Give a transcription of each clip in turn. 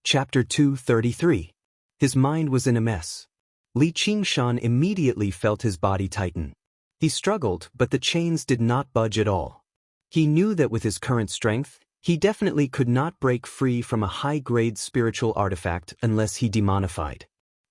Chapter 233. His mind was in a mess. Li Qingshan immediately felt his body tighten. He struggled, but the chains did not budge at all. He knew that with his current strength, he definitely could not break free from a high-grade spiritual artifact unless he demonified.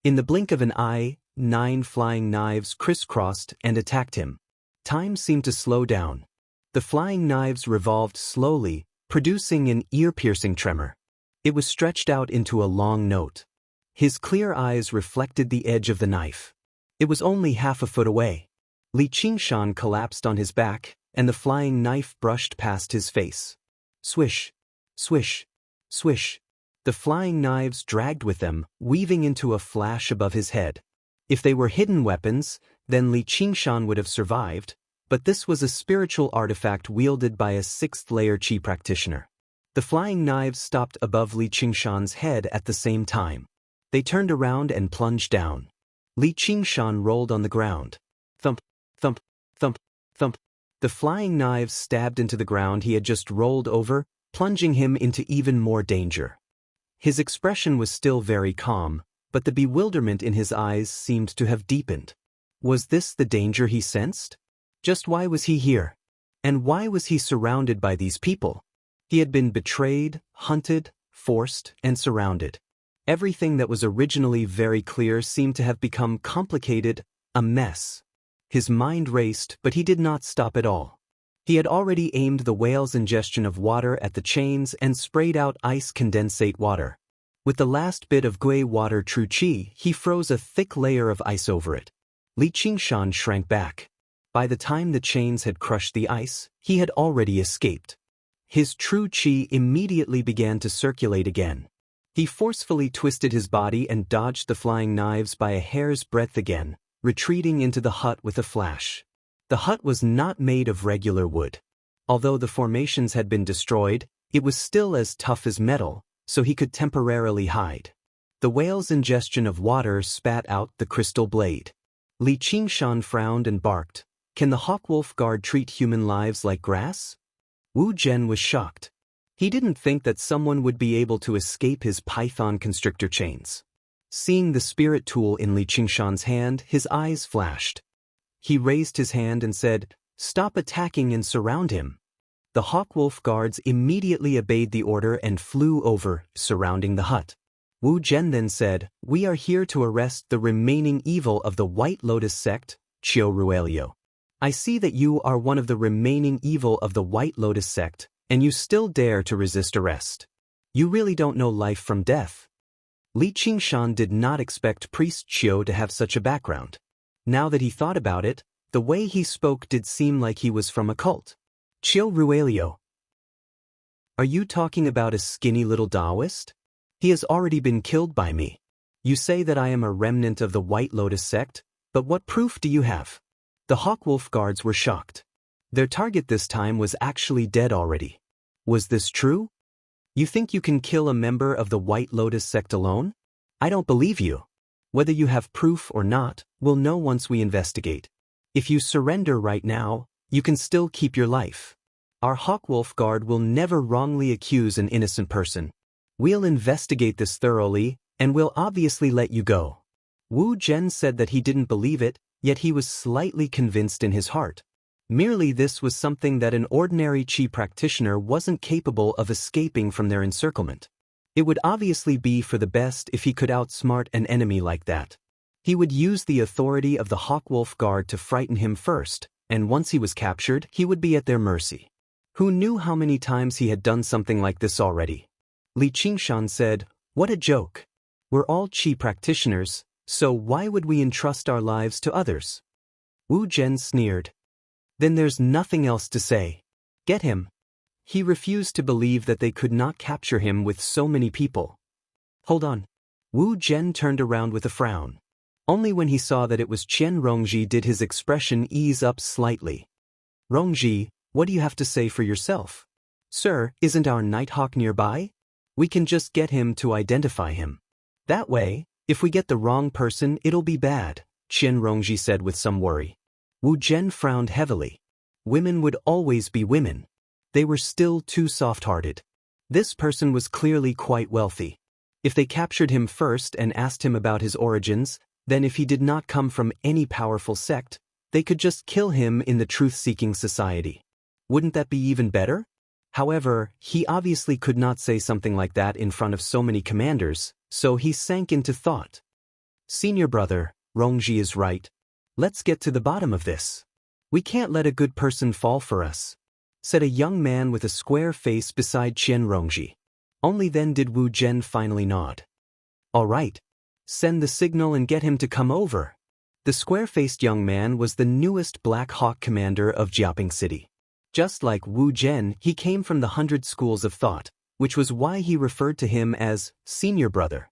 In the blink of an eye, 9 flying knives crisscrossed and attacked him. Time seemed to slow down. The flying knives revolved slowly, producing an ear-piercing tremor. It was stretched out into a long note. His clear eyes reflected the edge of the knife. It was only half a foot away. Li Qingshan collapsed on his back, and the flying knife brushed past his face. Swish, swish, swish. The flying knives dragged with them, weaving into a flash above his head. If they were hidden weapons, then Li Qingshan would have survived, but this was a spiritual artifact wielded by a 6th-layer Qi practitioner. The flying knives stopped above Li Qingshan's head at the same time. They turned around and plunged down. Li Qingshan rolled on the ground. Thump, thump, thump, thump. The flying knives stabbed into the ground he had just rolled over, plunging him into even more danger. His expression was still very calm, but the bewilderment in his eyes seemed to have deepened. Was this the danger he sensed? Just why was he here? And why was he surrounded by these people? He had been betrayed, hunted, forced, and surrounded. Everything that was originally very clear seemed to have become complicated, a mess. His mind raced, but he did not stop at all. He had already aimed the whale's ingestion of water at the chains and sprayed out ice condensate water. With the last bit of Gui water true Qi, he froze a thick layer of ice over it. Li Qingshan shrank back. By the time the chains had crushed the ice, he had already escaped. His true Qi immediately began to circulate again. He forcefully twisted his body and dodged the flying knives by a hair's breadth again, retreating into the hut with a flash. The hut was not made of regular wood. Although the formations had been destroyed, it was still as tough as metal, so he could temporarily hide. The whale's ingestion of water spat out the crystal blade. Li Qingshan frowned and barked. Can the Hawkwolf Guard treat human lives like grass? Wu Zhen was shocked. He didn't think that someone would be able to escape his python constrictor chains. Seeing the spirit tool in Li Qingshan's hand, his eyes flashed. He raised his hand and said, "Stop attacking and surround him." The Hawkwolf Guards immediately obeyed the order and flew over, surrounding the hut. Wu Zhen then said, "We are here to arrest the remaining evil of the White Lotus sect, Qiu Ruelio. I see that you are one of the remaining evil of the White Lotus sect, and you still dare to resist arrest. You really don't know life from death." Li Qingshan did not expect Priest Qiu to have such a background. Now that he thought about it, the way he spoke did seem like he was from a cult. Qiu Ruelio. Are you talking about a skinny little Daoist? He has already been killed by me. You say that I am a remnant of the White Lotus sect, but what proof do you have? The Hawkwolf Guards were shocked. Their target this time was actually dead already. Was this true? You think you can kill a member of the White Lotus sect alone? I don't believe you. Whether you have proof or not, we'll know once we investigate. If you surrender right now, you can still keep your life. Our Hawkwolf Guard will never wrongly accuse an innocent person. We'll investigate this thoroughly, and we'll obviously let you go. Wu Zhen said that he didn't believe it, yet he was slightly convinced in his heart. Merely this was something that an ordinary Qi practitioner wasn't capable of escaping from their encirclement. It would obviously be for the best if he could outsmart an enemy like that. He would use the authority of the Hawkwolf Guard to frighten him first, and once he was captured, he would be at their mercy. Who knew how many times he had done something like this already? Li Qingshan said, "What a joke. We're all Qi practitioners, so why would we entrust our lives to others?" Wu Zhen sneered. "Then there's nothing else to say. Get him." He refused to believe that they could not capture him with so many people. Hold on. Wu Zhen turned around with a frown. Only when he saw that it was Qian Rongji did his expression ease up slightly. "Rongji, what do you have to say for yourself?" "Sir, isn't our Nighthawk nearby? We can just get him to identify him. That way, if we get the wrong person, it'll be bad," Qian Rongji said with some worry. Wu Zhen frowned heavily. Women would always be women. They were still too soft-hearted. This person was clearly quite wealthy. If they captured him first and asked him about his origins, then if he did not come from any powerful sect, they could just kill him in the truth-seeking society. Wouldn't that be even better? However, he obviously could not say something like that in front of so many commanders, so he sank into thought. Senior brother, Rongji is right. Let's get to the bottom of this. We can't let a good person fall for us, said a young man with a square face beside Qian Rongji. Only then did Wu Zhen finally nod. All right. Send the signal and get him to come over. The square-faced young man was the newest Black Hawk commander of Jiaping City. Just like Wu Zhen, he came from the 100 schools of thought, which was why he referred to him as senior brother.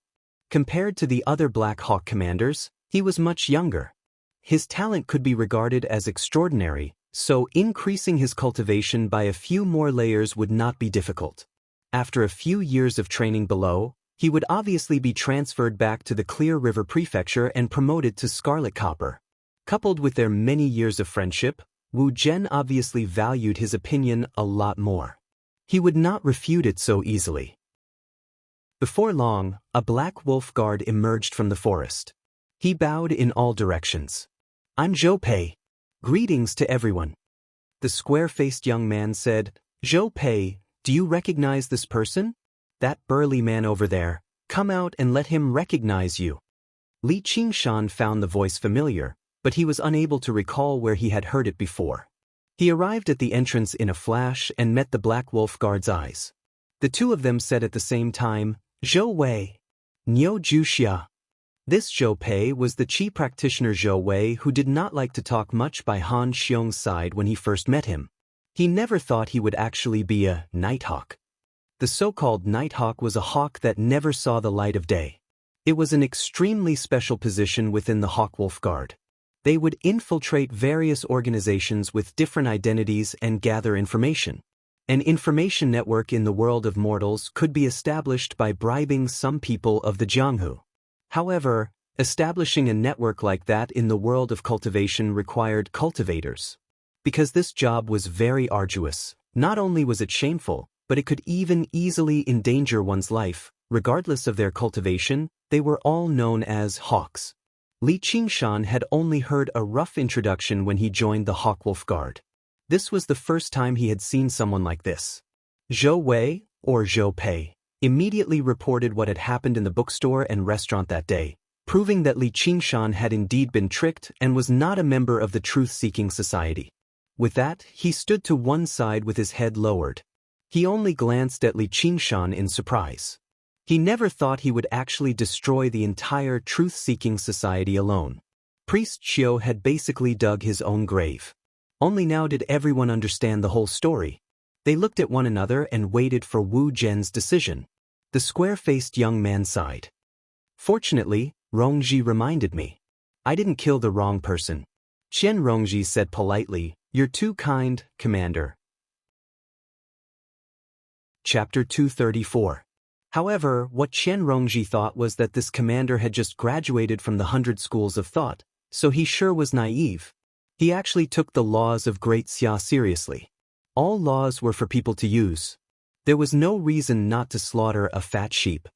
Compared to the other Black Hawk commanders, he was much younger. His talent could be regarded as extraordinary, so increasing his cultivation by a few more layers would not be difficult. After a few years of training below, he would obviously be transferred back to the Clear River Prefecture and promoted to Scarlet Copper. Coupled with their many years of friendship, Wu Zhen obviously valued his opinion a lot more. He would not refute it so easily. Before long, a black wolf guard emerged from the forest. He bowed in all directions. I'm Zhou Pei. Greetings to everyone. The square-faced young man said, Zhou Pei, do you recognize this person? That burly man over there, come out and let him recognize you. Li Qingshan found the voice familiar, but he was unable to recall where he had heard it before. He arrived at the entrance in a flash and met the Black Wolf Guard's eyes. The two of them said at the same time, Zhou Wei. Niu Juxia. This Zhou Pei was the chi practitioner Zhou Wei who did not like to talk much by Han Xiong's side when he first met him. He never thought he would actually be a nighthawk. The so-called nighthawk was a hawk that never saw the light of day. It was an extremely special position within the Hawk Wolf Guard. They would infiltrate various organizations with different identities and gather information. An information network in the world of mortals could be established by bribing some people of the Jianghu. However, establishing a network like that in the world of cultivation required cultivators. Because this job was very arduous, not only was it shameful, but it could even easily endanger one's life. Regardless of their cultivation, they were all known as hawks. Li Qingshan had only heard a rough introduction when he joined the Hawk Wolf Guard. This was the first time he had seen someone like this. Zhou Wei, or Zhou Pei, immediately reported what had happened in the bookstore and restaurant that day, proving that Li Qingshan had indeed been tricked and was not a member of the truth-seeking society. With that, he stood to one side with his head lowered. He only glanced at Li Qingshan in surprise. He never thought he would actually destroy the entire truth-seeking society alone. Priest Xiu had basically dug his own grave. Only now did everyone understand the whole story. They looked at one another and waited for Wu Zhen's decision. The square-faced young man sighed. Fortunately, Rongji reminded me. I didn't kill the wrong person. Qian Rongji said politely, You're too kind, Commander. Chapter 234. However, what Qian Rongji thought was that this commander had just graduated from the 100 schools of thought, so he sure was naive. He actually took the laws of Great Xia seriously. All laws were for people to use. There was no reason not to slaughter a fat sheep.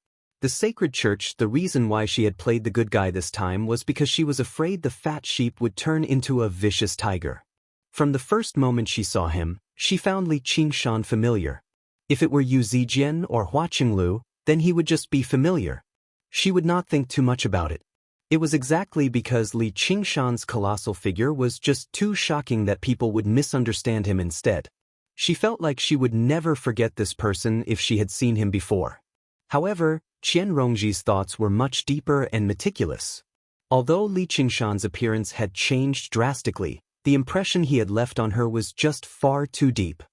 The sacred church, the reason why she had played the good guy this time was because she was afraid the fat sheep would turn into a vicious tiger. From the first moment she saw him, she found Li Qingshan familiar. If it were Yu Zijian or Hua Qinglu, then he would just be familiar. She would not think too much about it. It was exactly because Li Qingshan's colossal figure was just too shocking that people would misunderstand him instead. She felt like she would never forget this person if she had seen him before. However, Qian Rongji's thoughts were much deeper and meticulous. Although Li Qingshan's appearance had changed drastically, the impression he had left on her was just far too deep.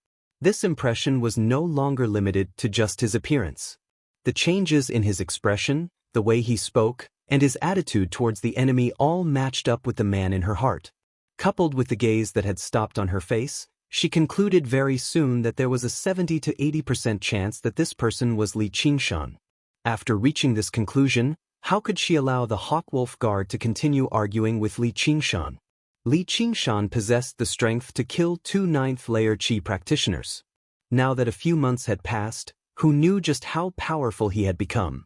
This impression was no longer limited to just his appearance. The changes in his expression, the way he spoke, and his attitude towards the enemy all matched up with the man in her heart. Coupled with the gaze that had stopped on her face, she concluded very soon that there was a 70 to 80% chance that this person was Li Qingshan. After reaching this conclusion, how could she allow the Hawk Wolf Guard to continue arguing with Li Qingshan? Li Qingshan possessed the strength to kill 2 9th-layer Qi practitioners. Now that a few months had passed, who knew just how powerful he had become?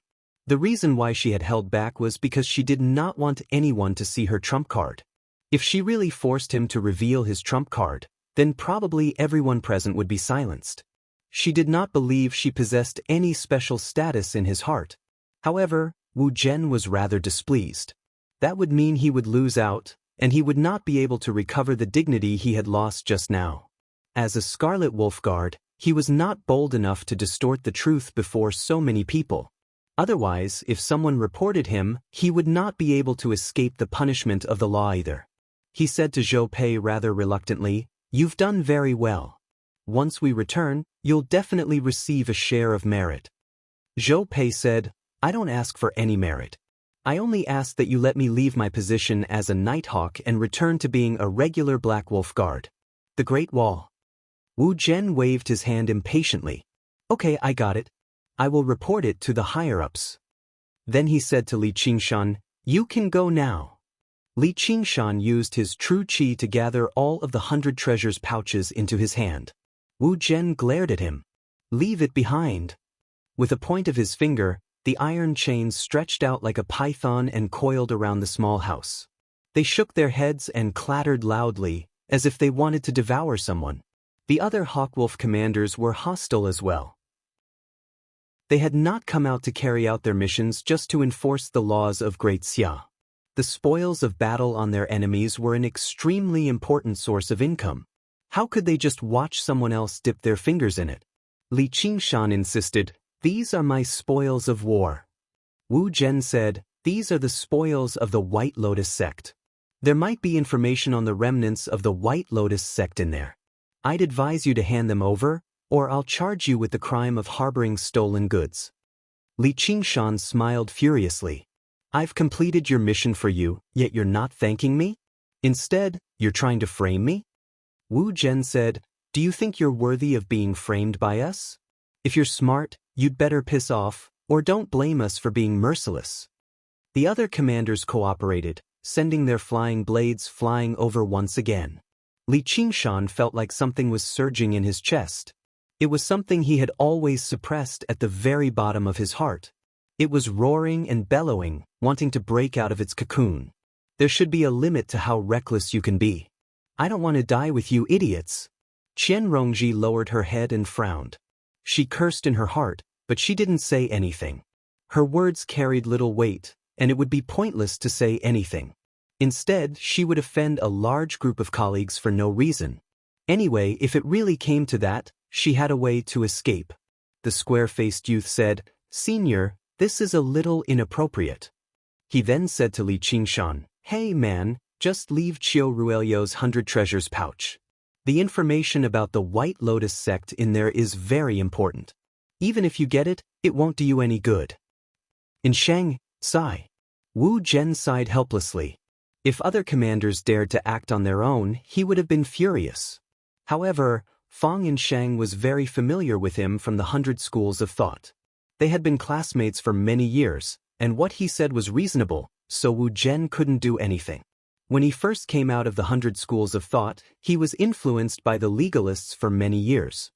The reason why she had held back was because she did not want anyone to see her trump card. If she really forced him to reveal his trump card, then probably everyone present would be silenced. She did not believe she possessed any special status in his heart. However, Wu Zhen was rather displeased. That would mean he would lose out, and he would not be able to recover the dignity he had lost just now. As a Scarlet Wolf Guard, he was not bold enough to distort the truth before so many people. Otherwise, if someone reported him, he would not be able to escape the punishment of the law either. He said to Zhou Pei rather reluctantly, "You've done very well. Once we return, you'll definitely receive a share of merit." Zhou Pei said, "I don't ask for any merit. I only ask that you let me leave my position as a Nighthawk and return to being a regular Black Wolf Guard." The Great Wall. Wu Zhen waved his hand impatiently. "Okay, I got it. I will report it to the higher-ups." Then he said to Li Qingshan, "You can go now." Li Qingshan used his true qi to gather all of the 100 treasures pouches into his hand. Wu Zhen glared at him. "Leave it behind." With a point of his finger, the iron chains stretched out like a python and coiled around the small house. They shook their heads and clattered loudly, as if they wanted to devour someone. The other Hawkwolf commanders were hostile as well. They had not come out to carry out their missions just to enforce the laws of Great Xia. The spoils of battle on their enemies were an extremely important source of income. How could they just watch someone else dip their fingers in it? Li Qingshan insisted, "These are my spoils of war." Wu Zhen said, "These are the spoils of the White Lotus sect. There might be information on the remnants of the White Lotus sect in there. I'd advise you to hand them over, or I'll charge you with the crime of harboring stolen goods." Li Qingshan smiled furiously. "I've completed your mission for you, yet you're not thanking me? Instead, you're trying to frame me?" Wu Zhen said, "Do you think you're worthy of being framed by us? If you're smart, you'd better piss off, or don't blame us for being merciless." The other commanders cooperated, sending their flying blades flying over once again. Li Qingshan felt like something was surging in his chest. It was something he had always suppressed at the very bottom of his heart. It was roaring and bellowing, wanting to break out of its cocoon. There should be a limit to how reckless you can be. "I don't want to die with you idiots." Qian Rongji lowered her head and frowned. She cursed in her heart, but she didn't say anything. Her words carried little weight, and it would be pointless to say anything. Instead, she would offend a large group of colleagues for no reason. Anyway, if it really came to that, she had a way to escape. The square-faced youth said, "Senior, this is a little inappropriate." He then said to Li Qingshan, "Hey man, just leave Qiu Ruelio's 100 treasures pouch. The information about the White Lotus sect in there is very important. Even if you get it, it won't do you any good." In Xianxia, Wu Zhen sighed helplessly. If other commanders dared to act on their own, he would have been furious. However, Fang and Shang was very familiar with him from the 100 schools of thought. They had been classmates for many years, and what he said was reasonable, so Wu Zhen couldn't do anything. When he first came out of the 100 schools of thought, he was influenced by the legalists for many years.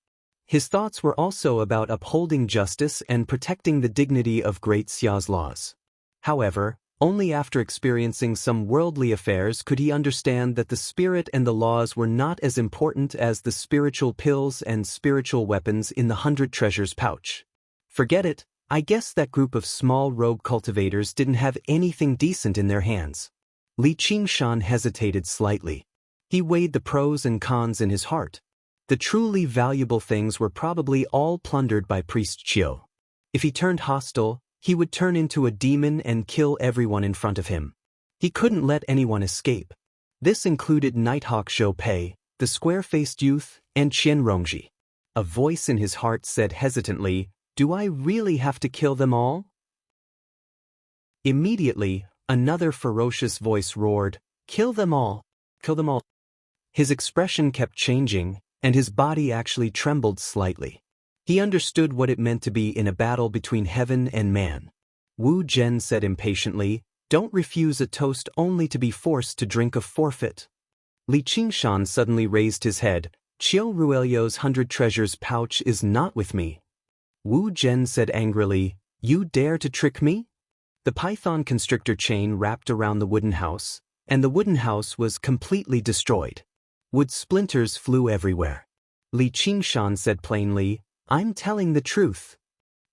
His thoughts were also about upholding justice and protecting the dignity of Great Xia's laws. However, only after experiencing some worldly affairs could he understand that the spirit and the laws were not as important as the spiritual pills and spiritual weapons in the 100 treasures pouch. Forget it, I guess that group of small rogue cultivators didn't have anything decent in their hands. Li Qingshan hesitated slightly. He weighed the pros and cons in his heart. The truly valuable things were probably all plundered by Priest Qiu. If he turned hostile, he would turn into a demon and kill everyone in front of him. He couldn't let anyone escape. This included Nighthawk Zhou Pei, the square-faced youth, and Qian Rongji. A voice in his heart said hesitantly, "Do I really have to kill them all?" Immediately, another ferocious voice roared, "Kill them all! Kill them all!" His expression kept changing, and his body actually trembled slightly. He understood what it meant to be in a battle between heaven and man. Wu Zhen said impatiently, "Don't refuse a toast only to be forced to drink a forfeit." Li Qingshan suddenly raised his head. "Qiu Ruelio's 100 treasures pouch is not with me." Wu Zhen said angrily, You dare to trick me? The python constrictor chain wrapped around the wooden house, and the wooden house was completely destroyed. Wood splinters flew everywhere. Li Qingshan said plainly, I'm telling the truth.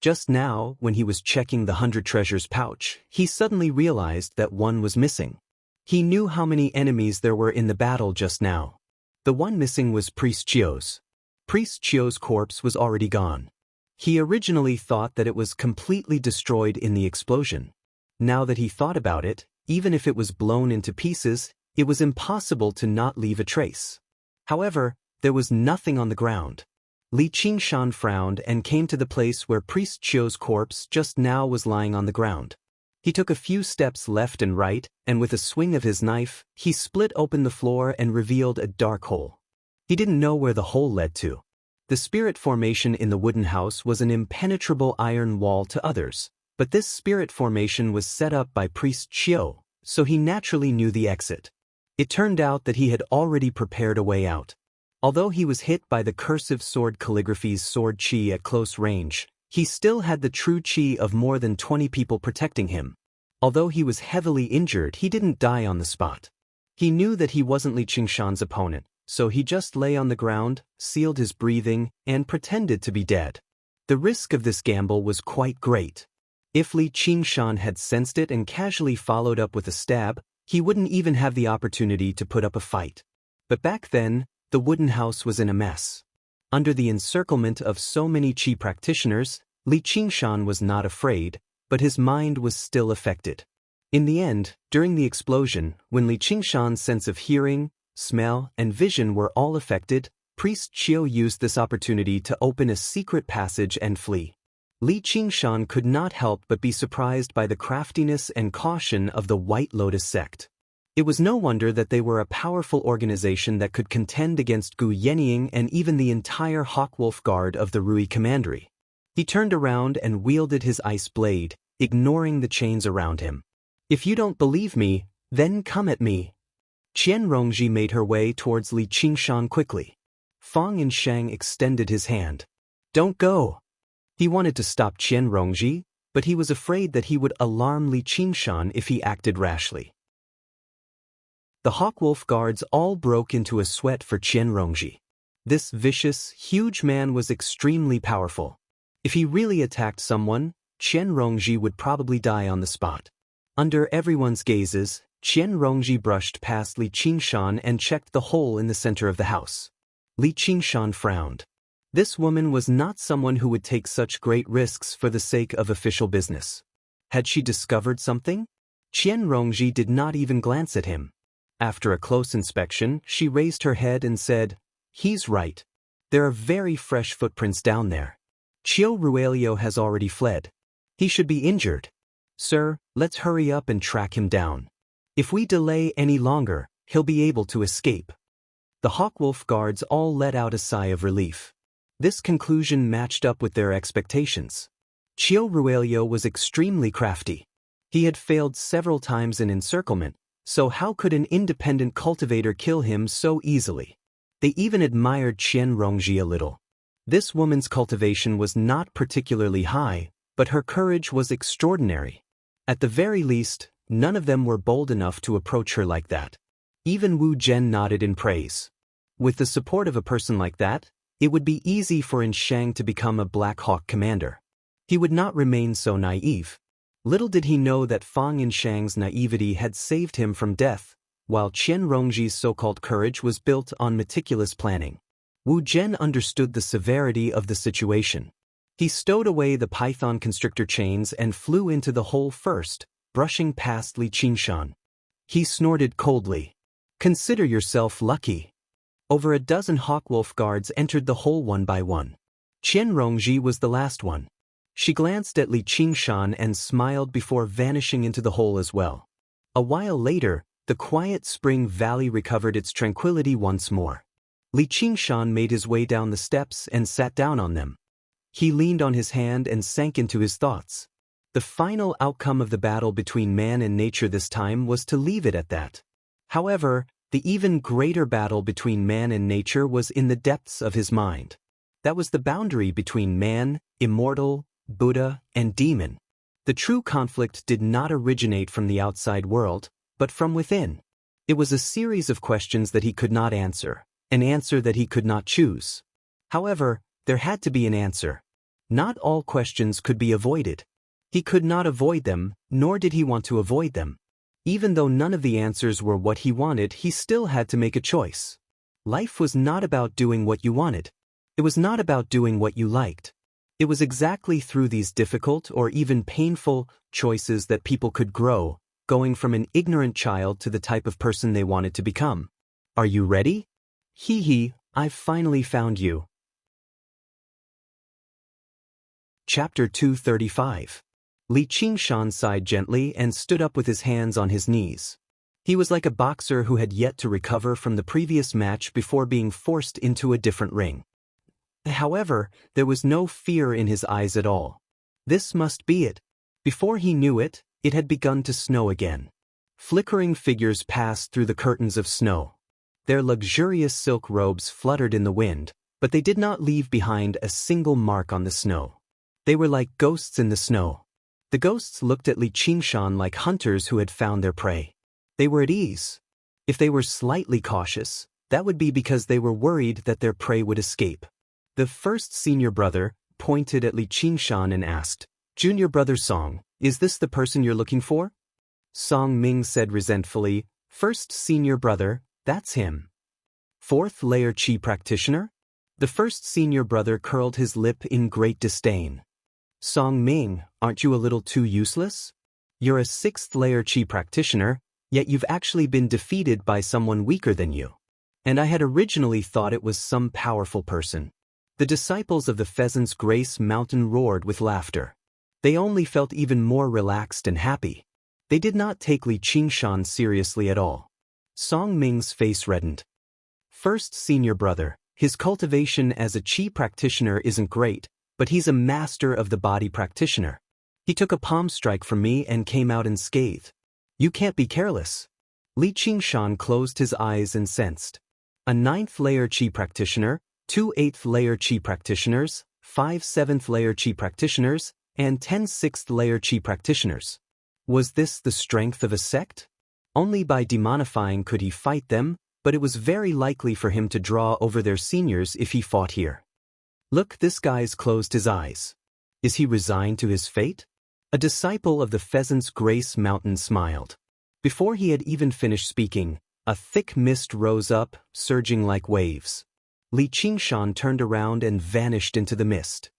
Just now, when he was checking the 100 treasures pouch, he suddenly realized that one was missing. He knew how many enemies there were in the battle just now. The one missing was Priest Chio's. Priest Chio's corpse was already gone. He originally thought that it was completely destroyed in the explosion. Now that he thought about it, even if it was blown into pieces, it was impossible to not leave a trace. However, there was nothing on the ground. Li Qingshan frowned and came to the place where Priest Chio's corpse just now was lying on the ground. He took a few steps left and right, and with a swing of his knife, he split open the floor and revealed a dark hole. He didn't know where the hole led to. The spirit formation in the wooden house was an impenetrable iron wall to others, but this spirit formation was set up by Priest Chio, so he naturally knew the exit. It turned out that he had already prepared a way out. Although he was hit by the cursive sword calligraphy's sword chi at close range, he still had the true chi of more than 20 people protecting him. Although he was heavily injured, he didn't die on the spot. He knew that he wasn't Li Qingshan's opponent, so he just lay on the ground, sealed his breathing, and pretended to be dead. The risk of this gamble was quite great. If Li Qingshan had sensed it and casually followed up with a stab, he wouldn't even have the opportunity to put up a fight. But back then, the wooden house was in a mess. Under the encirclement of so many chi practitioners, Li Qingshan was not afraid, but his mind was still affected. In the end, during the explosion, when Li Qingshan's sense of hearing, smell, and vision were all affected, Priest Chio used this opportunity to open a secret passage and flee. Li Qingshan could not help but be surprised by the craftiness and caution of the White Lotus sect. It was no wonder that they were a powerful organization that could contend against Gu Yenying and even the entire Hawkwolf Guard of the Rui Commandery. He turned around and wielded his ice blade, ignoring the chains around him. If you don't believe me, then come at me. Qian Rongji made her way towards Li Qingshan quickly. Fang Yinsheng extended his hand. Don't go. He wanted to stop Qian Rongji, but he was afraid that he would alarm Li Qingshan if he acted rashly. The Hawkwolf guards all broke into a sweat for Qian Rongji. This vicious, huge man was extremely powerful. If he really attacked someone, Qian Rongji would probably die on the spot. Under everyone's gazes, Qian Rongji brushed past Li Qingshan and checked the hole in the center of the house. Li Qingshan frowned. This woman was not someone who would take such great risks for the sake of official business. Had she discovered something? Qian Rongji did not even glance at him. After a close inspection, she raised her head and said, He's right. There are very fresh footprints down there. Chio Ruelio has already fled. He should be injured. Sir, let's hurry up and track him down. If we delay any longer, he'll be able to escape. The Hawkwolf guards all let out a sigh of relief. This conclusion matched up with their expectations. Chio Ruelio was extremely crafty. He had failed several times in encirclement, so how could an independent cultivator kill him so easily? They even admired Qian Rongji a little. This woman's cultivation was not particularly high, but her courage was extraordinary. At the very least, none of them were bold enough to approach her like that. Even Wu Zhen nodded in praise. With the support of a person like that, it would be easy for Yinsheng to become a Black Hawk commander. He would not remain so naive. Little did he know that Fang Yinsheng's naivety had saved him from death, while Qian Rongji's so-called courage was built on meticulous planning. Wu Zhen understood the severity of the situation. He stowed away the python constrictor chains and flew into the hole first, brushing past Li Qingshan. He snorted coldly. Consider yourself lucky. Over a dozen Hawkwolf guards entered the hole one by one. Qian Rongji was the last one. She glanced at Li Qingshan and smiled before vanishing into the hole as well. A while later, the quiet spring valley recovered its tranquility once more. Li Qingshan made his way down the steps and sat down on them. He leaned on his hand and sank into his thoughts. The final outcome of the battle between man and nature this time was to leave it at that. However, the even greater battle between man and nature was in the depths of his mind. That was the boundary between man, immortal, Buddha, and demon. The true conflict did not originate from the outside world, but from within. It was a series of questions that he could not answer, an answer that he could not choose. However, there had to be an answer. Not all questions could be avoided. He could not avoid them, nor did he want to avoid them. Even though none of the answers were what he wanted, he still had to make a choice. Life was not about doing what you wanted. It was not about doing what you liked. It was exactly through these difficult or even painful choices that people could grow, going from an ignorant child to the type of person they wanted to become. Are you ready? I've finally found you. Chapter 235. Li Qingshan sighed gently and stood up with his hands on his knees. He was like a boxer who had yet to recover from the previous match before being forced into a different ring. However, there was no fear in his eyes at all. This must be it. Before he knew it, it had begun to snow again. Flickering figures passed through the curtains of snow. Their luxurious silk robes fluttered in the wind, but they did not leave behind a single mark on the snow. They were like ghosts in the snow. The ghosts looked at Li Qingshan like hunters who had found their prey. They were at ease. If they were slightly cautious, that would be because they were worried that their prey would escape. The first senior brother pointed at Li Qingshan and asked, "Junior brother Song, is this the person you're looking for?" Song Ming said resentfully, "First senior brother, that's him." Fourth layer Qi practitioner? The first senior brother curled his lip in great disdain. Song Ming, aren't you a little too useless? You're a sixth layer Qi practitioner, yet you've actually been defeated by someone weaker than you. And I had originally thought it was some powerful person. The disciples of the Pheasant's Grace Mountain roared with laughter. They only felt even more relaxed and happy. They did not take Li Qingshan seriously at all. Song Ming's face reddened. First senior brother, his cultivation as a Qi practitioner isn't great, but he's a master of the body practitioner. He took a palm strike from me and came out unscathed. You can't be careless. Li Qingshan closed his eyes and sensed. A 9th layer Qi practitioner, 2 8th layer Qi practitioners, 5 7th layer Qi practitioners, and 10 6th layer Qi practitioners. Was this the strength of a sect? Only by demonifying could he fight them, but it was very likely for him to draw over their seniors if he fought here. Look, this guy's closed his eyes. Is he resigned to his fate? A disciple of the Pheasant's Grace Mountain smiled. Before he had even finished speaking, a thick mist rose up, surging like waves. Li Qingshan turned around and vanished into the mist.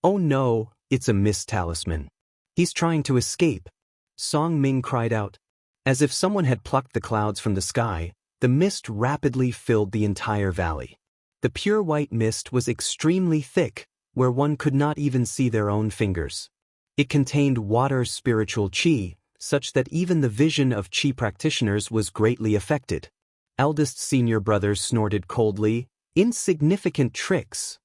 Oh no, it's a mist talisman. He's trying to escape. Song Ming cried out. As if someone had plucked the clouds from the sky, the mist rapidly filled the entire valley. The pure white mist was extremely thick, where one could not even see their own fingers. It contained water spiritual qi, such that even the vision of qi practitioners was greatly affected. Eldest senior brother snorted coldly, "Insignificant tricks."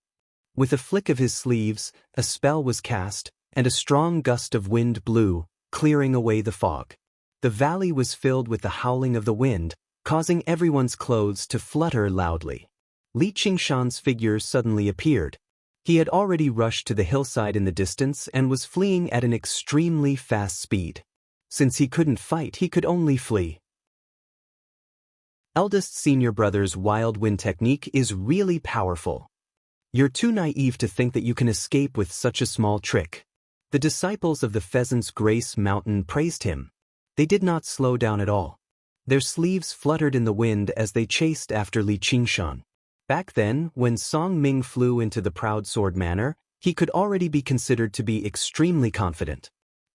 With a flick of his sleeves, a spell was cast, and a strong gust of wind blew, clearing away the fog. The valley was filled with the howling of the wind, causing everyone's clothes to flutter loudly. Li Qingshan's figure suddenly appeared. He had already rushed to the hillside in the distance and was fleeing at an extremely fast speed. Since he couldn't fight, he could only flee. Eldest senior brother's wild wind technique is really powerful. You're too naive to think that you can escape with such a small trick. The disciples of the Pheasant's Grace Mountain praised him. They did not slow down at all. Their sleeves fluttered in the wind as they chased after Li Qingshan. Back then, when Song Ming flew into the proud sword manner, he could already be considered to be extremely confident.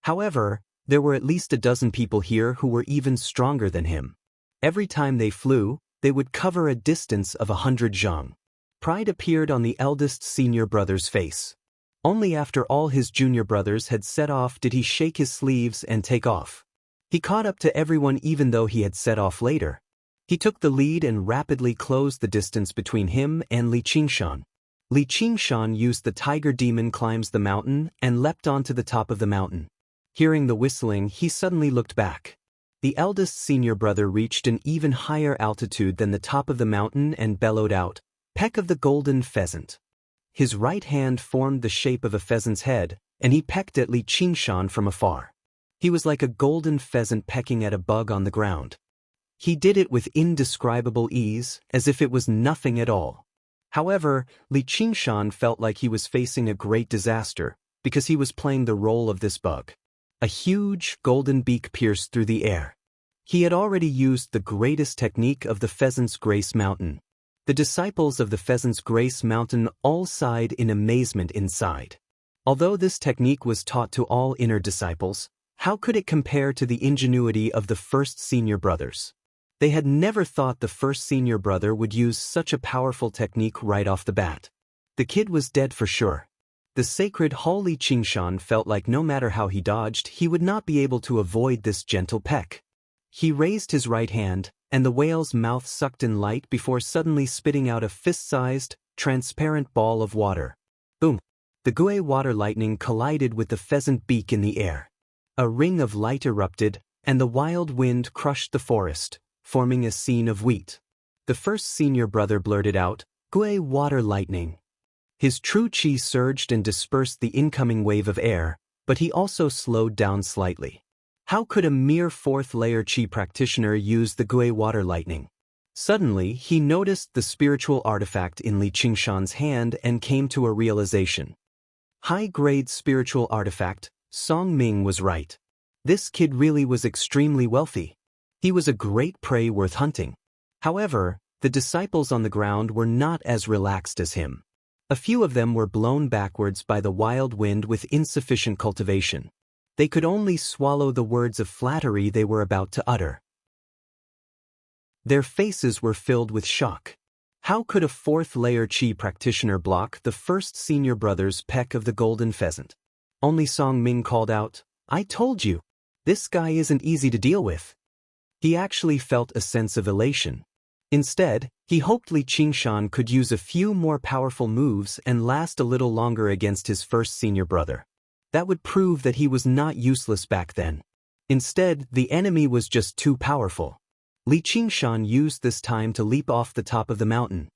However, there were at least a dozen people here who were even stronger than him. Every time they flew, they would cover a distance of 100 zhang. Pride appeared on the eldest senior brother's face. Only after all his junior brothers had set off did he shake his sleeves and take off. He caught up to everyone even though he had set off later. He took the lead and rapidly closed the distance between him and Li Qingshan. Li Qingshan used the tiger demon climbs the mountain and leapt onto the top of the mountain. Hearing the whistling, he suddenly looked back. The eldest senior brother reached an even higher altitude than the top of the mountain and bellowed out, "Peck of the golden pheasant." his right hand formed the shape of a pheasant's head, and he pecked at Li Qingshan from afar. He was like a golden pheasant pecking at a bug on the ground. He did it with indescribable ease, as if it was nothing at all. However, Li Qingshan felt like he was facing a great disaster, because he was playing the role of this bug. A huge, golden beak pierced through the air. He had already used the greatest technique of the Pheasant's Grace Mountain. The disciples of the Pheasant's Grace Mountain all sighed in amazement inside. Although this technique was taught to all inner disciples, how could it compare to the ingenuity of the first senior brothers? They had never thought the first senior brother would use such a powerful technique right off the bat. The kid was dead for sure. The sacred Li Qingshan felt like no matter how he dodged, he would not be able to avoid this gentle peck. He raised his right hand, and the whale's mouth sucked in light before suddenly spitting out a fist-sized, transparent ball of water. Boom! The Gui water lightning collided with the pheasant beak in the air. A ring of light erupted, and the wild wind crushed the forest, forming a scene of wheat. The first senior brother blurted out, "Gui water lightning." His true qi surged and dispersed the incoming wave of air, but he also slowed down slightly. How could a mere fourth-layer qi practitioner use the Gui water lightning? Suddenly, he noticed the spiritual artifact in Li Qingshan's hand and came to a realization. High-grade spiritual artifact, Song Ming was right. This kid really was extremely wealthy. He was a great prey worth hunting. However, the disciples on the ground were not as relaxed as him. A few of them were blown backwards by the wild wind with insufficient cultivation. They could only swallow the words of flattery they were about to utter. Their faces were filled with shock. How could a fourth-layer qi practitioner block the first senior brother's peck of the golden pheasant? Only Song Ming called out, "I told you! This guy isn't easy to deal with." He actually felt a sense of elation. Instead, he hoped Li Qingshan could use a few more powerful moves and last a little longer against his first senior brother. That would prove that he was not useless back then. Instead, the enemy was just too powerful. Li Qingshan used this time to leap off the top of the mountain.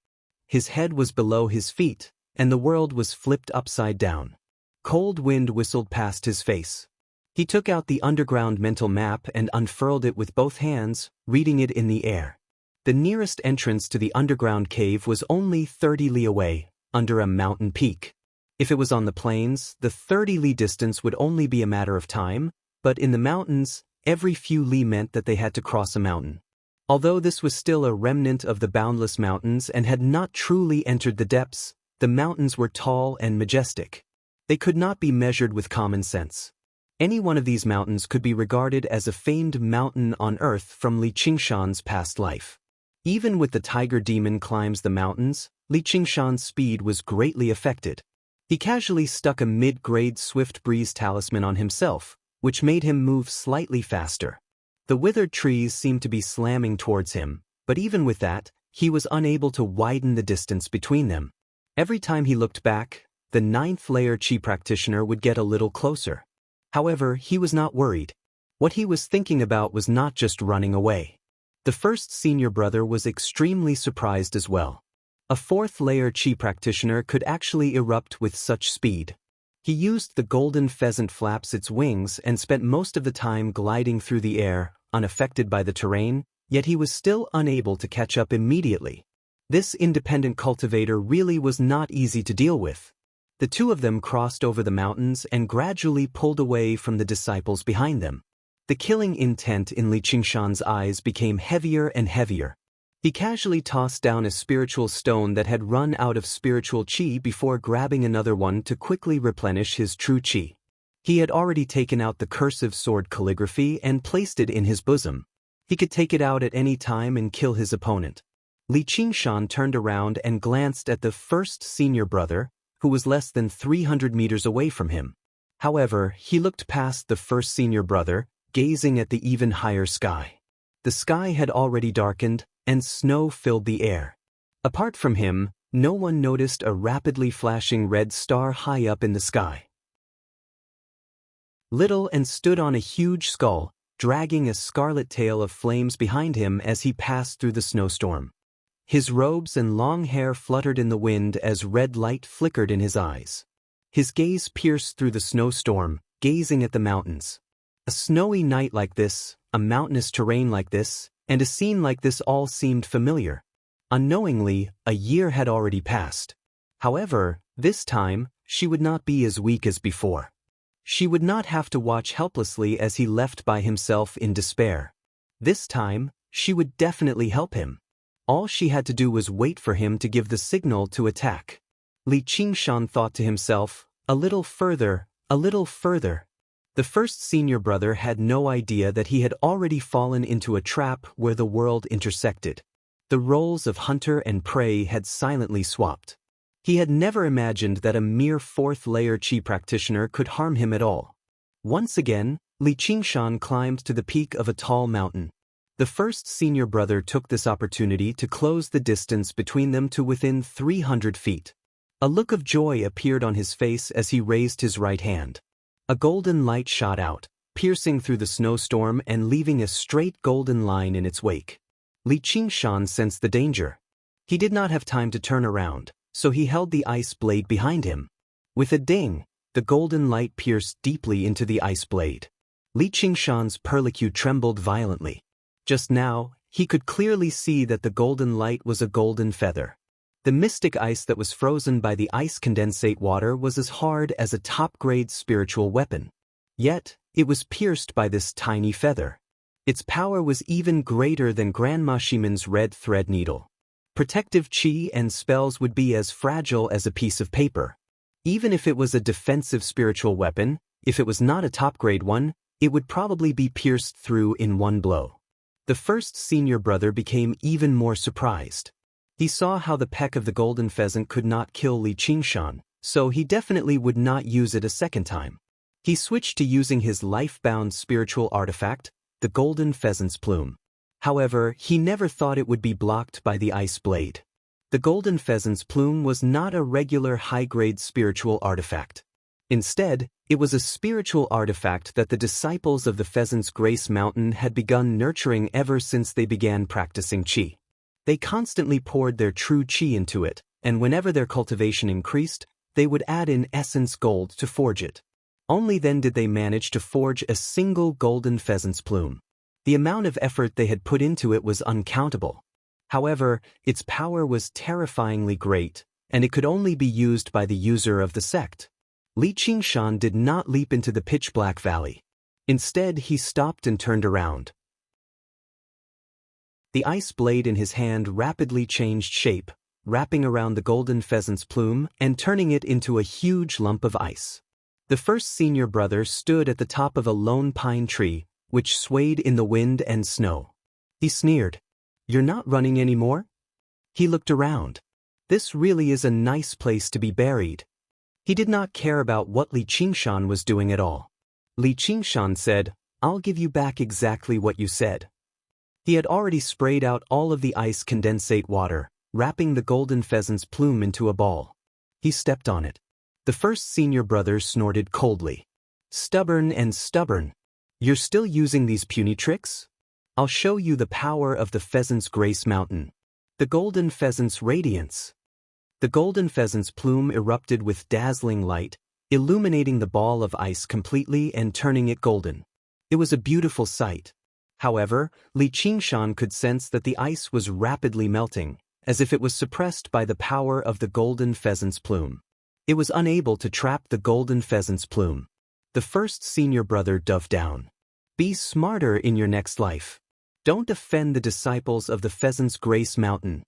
His head was below his feet, and the world was flipped upside down. Cold wind whistled past his face. He took out the underground mental map and unfurled it with both hands, reading it in the air. The nearest entrance to the underground cave was only 30 li away, under a mountain peak. If it was on the plains, the 30 li distance would only be a matter of time, but in the mountains, every few li meant that they had to cross a mountain. Although this was still a remnant of the boundless mountains and had not truly entered the depths, the mountains were tall and majestic. They could not be measured with common sense. Any one of these mountains could be regarded as a famed mountain on earth from Li Qingshan's past life. Even with the tiger demon climbs the mountains, Li Qingshan's speed was greatly affected. He casually stuck a mid-grade swift breeze talisman on himself, which made him move slightly faster. The withered trees seemed to be slamming towards him, but even with that, he was unable to widen the distance between them. Every time he looked back, the 9th-layer qi practitioner would get a little closer. However, he was not worried. What he was thinking about was not just running away. The first senior brother was extremely surprised as well. A 4th-layer qi practitioner could actually erupt with such speed. He used the golden pheasant flaps its wings and spent most of the time gliding through the air, unaffected by the terrain, yet he was still unable to catch up immediately. This independent cultivator really was not easy to deal with. The two of them crossed over the mountains and gradually pulled away from the disciples behind them. The killing intent in Li Qingshan's eyes became heavier and heavier. He casually tossed down a spiritual stone that had run out of spiritual qi before grabbing another one to quickly replenish his true qi. He had already taken out the cursive sword calligraphy and placed it in his bosom. He could take it out at any time and kill his opponent. Li Qingshan turned around and glanced at the first senior brother, who was less than 300 meters away from him. However, he looked past the first senior brother, gazing at the even higher sky. The sky had already darkened, and snow filled the air. Apart from him, no one noticed a rapidly flashing red star high up in the sky. Little and stood on a huge skull, dragging a scarlet tail of flames behind him as he passed through the snowstorm. His robes and long hair fluttered in the wind as red light flickered in his eyes. His gaze pierced through the snowstorm, gazing at the mountains. A snowy night like this, a mountainous terrain like this, and a scene like this all seemed familiar. Unknowingly, a year had already passed. However, this time, she would not be as weak as before. She would not have to watch helplessly as he left by himself in despair. This time, she would definitely help him. All she had to do was wait for him to give the signal to attack. Li Qingshan thought to himself, a little further, a little further. The first senior brother had no idea that he had already fallen into a trap where the world intersected. The roles of hunter and prey had silently swapped. He had never imagined that a mere fourth-layer Qi practitioner could harm him at all. Once again, Li Qingshan climbed to the peak of a tall mountain. The first senior brother took this opportunity to close the distance between them to within 300 feet. A look of joy appeared on his face as he raised his right hand. A golden light shot out, piercing through the snowstorm and leaving a straight golden line in its wake. Li Qingshan sensed the danger. He did not have time to turn around, so he held the ice blade behind him. With a ding, the golden light pierced deeply into the ice blade. Li Qingshan's perlicue trembled violently. Just now, he could clearly see that the golden light was a golden feather. The mystic ice that was frozen by the ice condensate water was as hard as a top-grade spiritual weapon. Yet, it was pierced by this tiny feather. Its power was even greater than Grandma Shimon's red thread needle. Protective qi and spells would be as fragile as a piece of paper. Even if it was a defensive spiritual weapon, if it was not a top-grade one, it would probably be pierced through in one blow. The first senior brother became even more surprised. He saw how the peck of the golden pheasant could not kill Li Qingshan, so he definitely would not use it a second time. He switched to using his life-bound spiritual artifact, the golden pheasant's plume. However, he never thought it would be blocked by the ice blade. The golden pheasant's plume was not a regular high-grade spiritual artifact. Instead, it was a spiritual artifact that the disciples of the Pheasant's Grace Mountain had begun nurturing ever since they began practicing qi. They constantly poured their true qi into it, and whenever their cultivation increased, they would add in essence gold to forge it. Only then did they manage to forge a single golden pheasant's plume. The amount of effort they had put into it was uncountable. However, its power was terrifyingly great, and it could only be used by the user of the sect. Li Qingshan did not leap into the pitch-black valley. Instead, he stopped and turned around. The ice blade in his hand rapidly changed shape, wrapping around the golden pheasant's plume and turning it into a huge lump of ice. The first senior brother stood at the top of a lone pine tree, which swayed in the wind and snow. He sneered, "You're not running anymore?" He looked around. This really is a nice place to be buried. He did not care about what Li Qingshan was doing at all. Li Qingshan said, "I'll give you back exactly what you said." He had already sprayed out all of the ice condensate water, wrapping the golden pheasant's plume into a ball. He stepped on it. The first senior brother snorted coldly. "Stubborn and stubborn. You're still using these puny tricks? I'll show you the power of the Pheasant's Grace Mountain. The golden pheasant's radiance." The golden pheasant's plume erupted with dazzling light, illuminating the ball of ice completely and turning it golden. It was a beautiful sight. However, Li Qingshan could sense that the ice was rapidly melting, as if it was suppressed by the power of the golden pheasant's plume. It was unable to trap the golden pheasant's plume. The first senior brother dove down. "Be smarter in your next life. Don't offend the disciples of the Pheasant's Grace Mountain."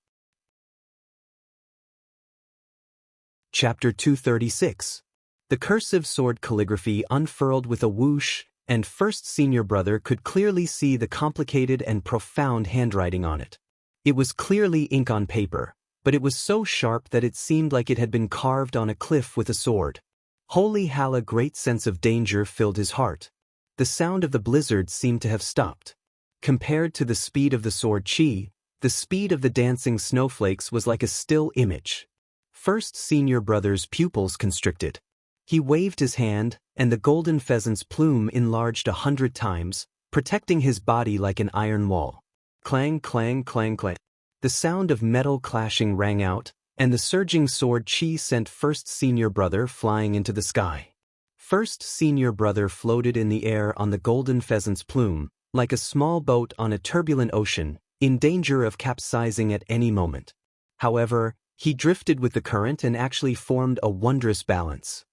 Chapter 236. The cursive sword calligraphy unfurled with a whoosh, and first senior brother could clearly see the complicated and profound handwriting on it. It was clearly ink on paper, but it was so sharp that it seemed like it had been carved on a cliff with a sword. Holy hell, a great sense of danger filled his heart. The sound of the blizzard seemed to have stopped. Compared to the speed of the sword qi, the speed of the dancing snowflakes was like a still image. First senior brother's pupils constricted. He waved his hand, and the golden pheasant's plume enlarged 100 times, protecting his body like an iron wall. Clang, clang, clang, clang. The sound of metal clashing rang out, and the surging sword chi sent First Senior Brother flying into the sky. First Senior Brother floated in the air on the golden pheasant's plume, like a small boat on a turbulent ocean, in danger of capsizing at any moment. However, he drifted with the current and actually formed a wondrous balance.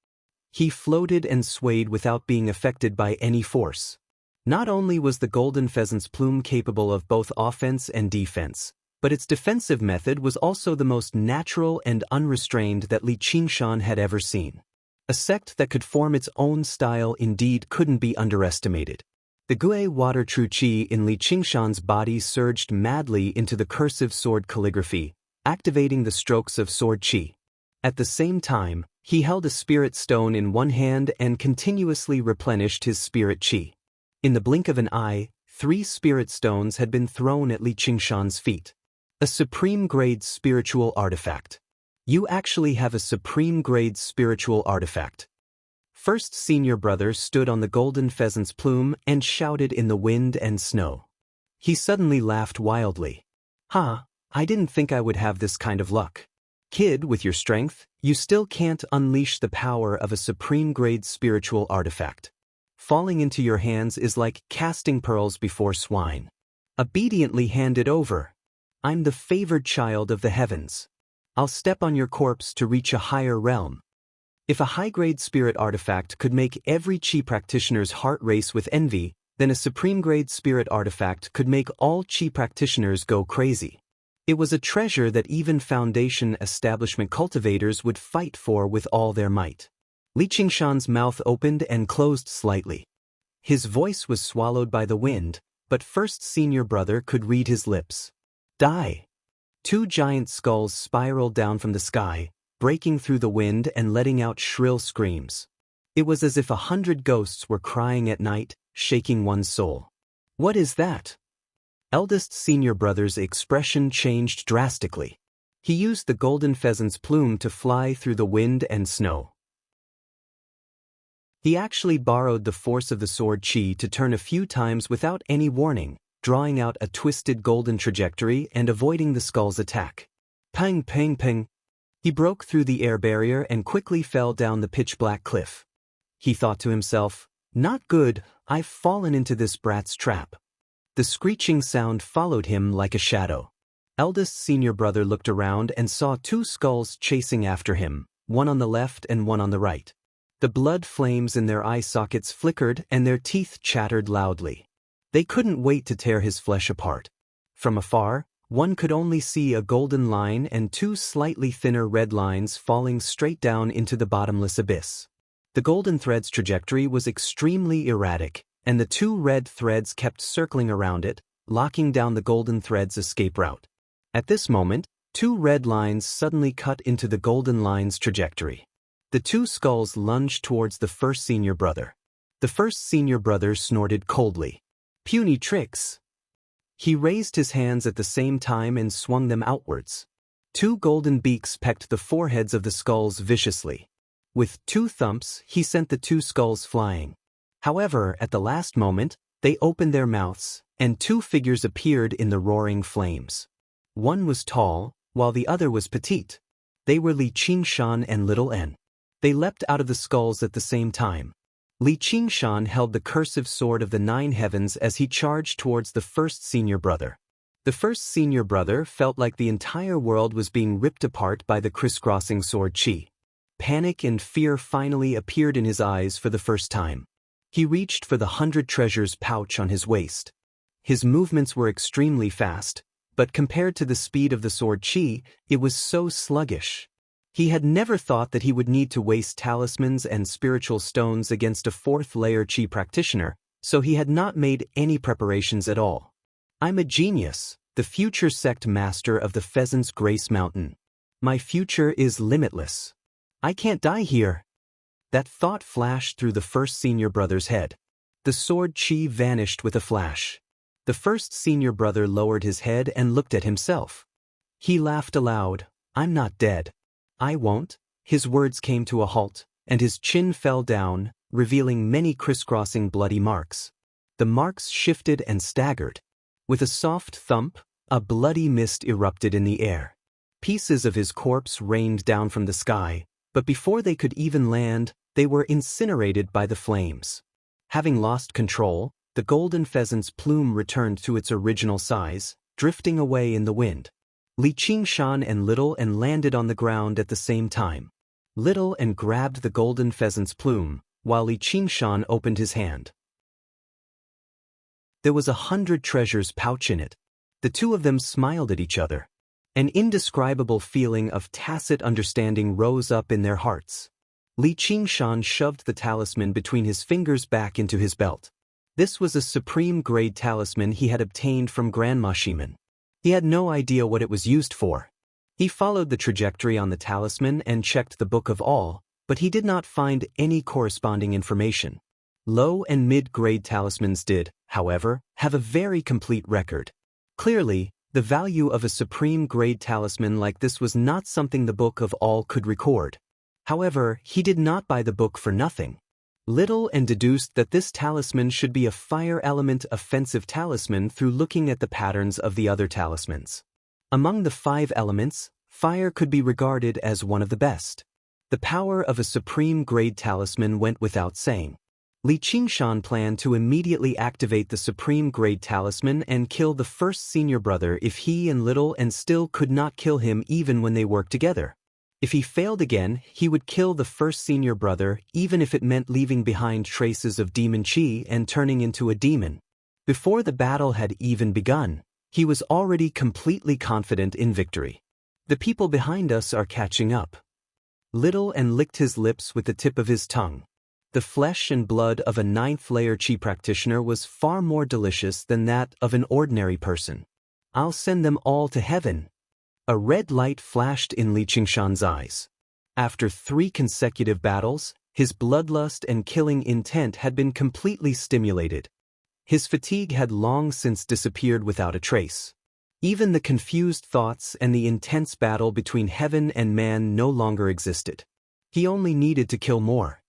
He floated and swayed without being affected by any force. Not only was the golden pheasant's plume capable of both offense and defense, but its defensive method was also the most natural and unrestrained that Li Qingshan had ever seen. A sect that could form its own style indeed couldn't be underestimated. The Gui water true qi in Li Qingshan's body surged madly into the cursive sword calligraphy, activating the strokes of sword qi. At the same time, he held a spirit stone in one hand and continuously replenished his spirit qi. In the blink of an eye, 3 spirit stones had been thrown at Li Qingshan's feet. A supreme-grade spiritual artifact. You actually have a supreme-grade spiritual artifact. First Senior Brother stood on the golden pheasant's plume and shouted in the wind and snow. He suddenly laughed wildly. I didn't think I would have this kind of luck. Kid, with your strength, you still can't unleash the power of a supreme-grade spiritual artifact. Falling into your hands is like casting pearls before swine. Obediently hand it over. I'm the favored child of the heavens. I'll step on your corpse to reach a higher realm. If a high-grade spirit artifact could make every Qi practitioner's heart race with envy, then a supreme-grade spirit artifact could make all Qi practitioners go crazy. It was a treasure that even Foundation establishment cultivators would fight for with all their might. Li Qingshan's mouth opened and closed slightly. His voice was swallowed by the wind, but First Senior Brother could read his lips. Die! 2 giant skulls spiraled down from the sky, breaking through the wind and letting out shrill screams. It was as if 100 ghosts were crying at night, shaking one's soul. What is that? Eldest Senior Brother's expression changed drastically. He used the golden pheasant's plume to fly through the wind and snow. He actually borrowed the force of the sword qi to turn a few times without any warning, drawing out a twisted golden trajectory and avoiding the skull's attack. Pang, pang, pang. He broke through the air barrier and quickly fell down the pitch-black cliff. He thought to himself, not good, I've fallen into this brat's trap. The screeching sound followed him like a shadow. Eldest Senior Brother looked around and saw 2 skulls chasing after him, one on the left and one on the right. The blood flames in their eye sockets flickered and their teeth chattered loudly. They couldn't wait to tear his flesh apart. From afar, one could only see a golden line and 2 slightly thinner red lines falling straight down into the bottomless abyss. The golden thread's trajectory was extremely erratic, and the 2 red threads kept circling around it, locking down the golden thread's escape route. At this moment, 2 red lines suddenly cut into the golden line's trajectory. The 2 skulls lunged towards the First Senior Brother. The First Senior Brother snorted coldly. Puny tricks. He raised his hands at the same time and swung them outwards. 2 golden beaks pecked the foreheads of the skulls viciously. With 2 thumps, he sent the 2 skulls flying. However, at the last moment, they opened their mouths, and 2 figures appeared in the roaring flames. One was tall, while the other was petite. They were Li Qingshan and Little N. They leapt out of the skulls at the same time. Li Qingshan held the cursive sword of the 9 heavens as he charged towards the First Senior Brother. The First Senior Brother felt like the entire world was being ripped apart by the crisscrossing sword qi. Panic and fear finally appeared in his eyes for the first time. He reached for the 100 treasures pouch on his waist. His movements were extremely fast, but compared to the speed of the sword qi, it was so sluggish. He had never thought that he would need to waste talismans and spiritual stones against a 4th-layer qi practitioner, so he had not made any preparations at all. I'm a genius, the future sect master of the Pheasant's Grace Mountain. My future is limitless. I can't die here. That thought flashed through the First Senior Brother's head. The sword qi vanished with a flash. The First Senior Brother lowered his head and looked at himself. He laughed aloud. I'm not dead. I won't. His words came to a halt, and his chin fell down, revealing many crisscrossing bloody marks. The marks shifted and staggered. With a soft thump, A bloody mist erupted in the air. Pieces of his corpse rained down from the sky, but before they could even land, they were incinerated by the flames. Having lost control, the golden pheasant's plume returned to its original size, drifting away in the wind. Li Qingshan and Little and landed on the ground at the same time. Little and grabbed the golden pheasant's plume, while Li Qingshan opened his hand. There was 100 treasures pouch in it. The two of them smiled at each other. An indescribable feeling of tacit understanding rose up in their hearts. Li Qingshan shoved the talisman between his fingers back into his belt. This was a supreme-grade talisman he had obtained from Grandma Shiman. He had no idea what it was used for. He followed the trajectory on the talisman and checked the Book of All, but he did not find any corresponding information. Low and mid-grade talismans did, however, have a very complete record. Clearly, the value of a supreme-grade talisman like this was not something the Book of All could record. However, he did not buy the book for nothing. Little and deduced that this talisman should be a fire element offensive talisman through looking at the patterns of the other talismans. Among the 5 elements, fire could be regarded as one of the best. The power of a supreme-grade talisman went without saying. Li Qingshan planned to immediately activate the supreme-grade talisman and kill the first senior brother if he and Little and still could not kill him even when they worked together. If he failed again, he would kill the first senior brother even if it meant leaving behind traces of demon chi and turning into a demon. Before the battle had even begun, he was already completely confident in victory. The people behind us are catching up. Little and licked his lips with the tip of his tongue. The flesh and blood of a 9th-layer chi practitioner was far more delicious than that of an ordinary person. I'll send them all to heaven. A red light flashed in Li Qingshan's eyes. After 3 consecutive battles, his bloodlust and killing intent had been completely stimulated. His fatigue had long since disappeared without a trace. Even the confused thoughts and the intense battle between heaven and man no longer existed. He only needed to kill more.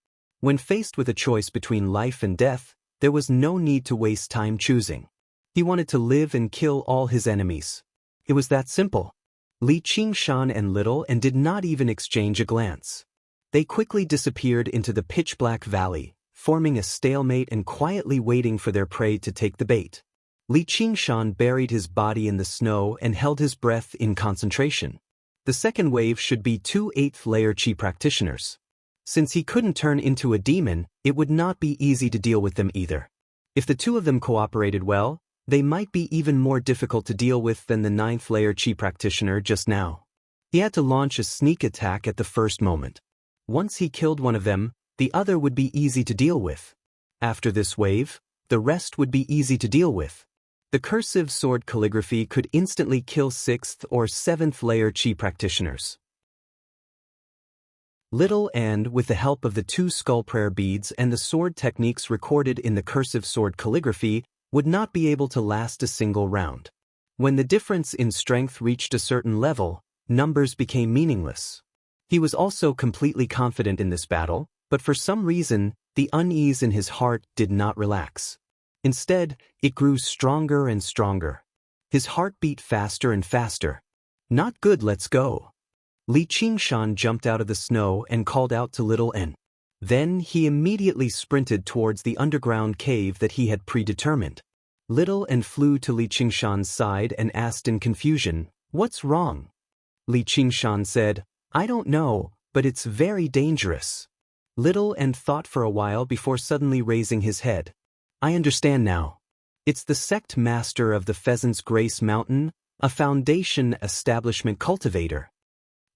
When faced with a choice between life and death, there was no need to waste time choosing. He wanted to live and kill all his enemies. It was that simple. Li Qingshan and Little and did not even exchange a glance. They quickly disappeared into the pitch-black valley, forming a stalemate and quietly waiting for their prey to take the bait. Li Qingshan buried his body in the snow and held his breath in concentration. The second wave should be 2 8th-layer chi practitioners. Since he couldn't turn into a demon, it would not be easy to deal with them either. If the two of them cooperated well, they might be even more difficult to deal with than the 9th-layer chi practitioner just now. He had to launch a sneak attack at the first moment. Once he killed one of them, the other would be easy to deal with. After this wave, the rest would be easy to deal with. The cursive sword calligraphy could instantly kill 6th or 7th-layer chi practitioners. Little and, with the help of the 2 skull prayer beads and the sword techniques recorded in the cursive sword calligraphy, would not be able to last a single round. When the difference in strength reached a certain level, numbers became meaningless. He was also completely confident in this battle, but for some reason, the unease in his heart did not relax. Instead, it grew stronger and stronger. His heart beat faster and faster. Not good, let's go. Li Qingshan jumped out of the snow and called out to Little N. Then he immediately sprinted towards the underground cave that he had predetermined. Little N flew to Li Qingshan's side and asked in confusion, "What's wrong?" Li Qingshan said, "I don't know, but it's very dangerous." Little N thought for a while before suddenly raising his head. "I understand now. It's the sect master of the Pheasant's Grace Mountain, a Foundation establishment cultivator."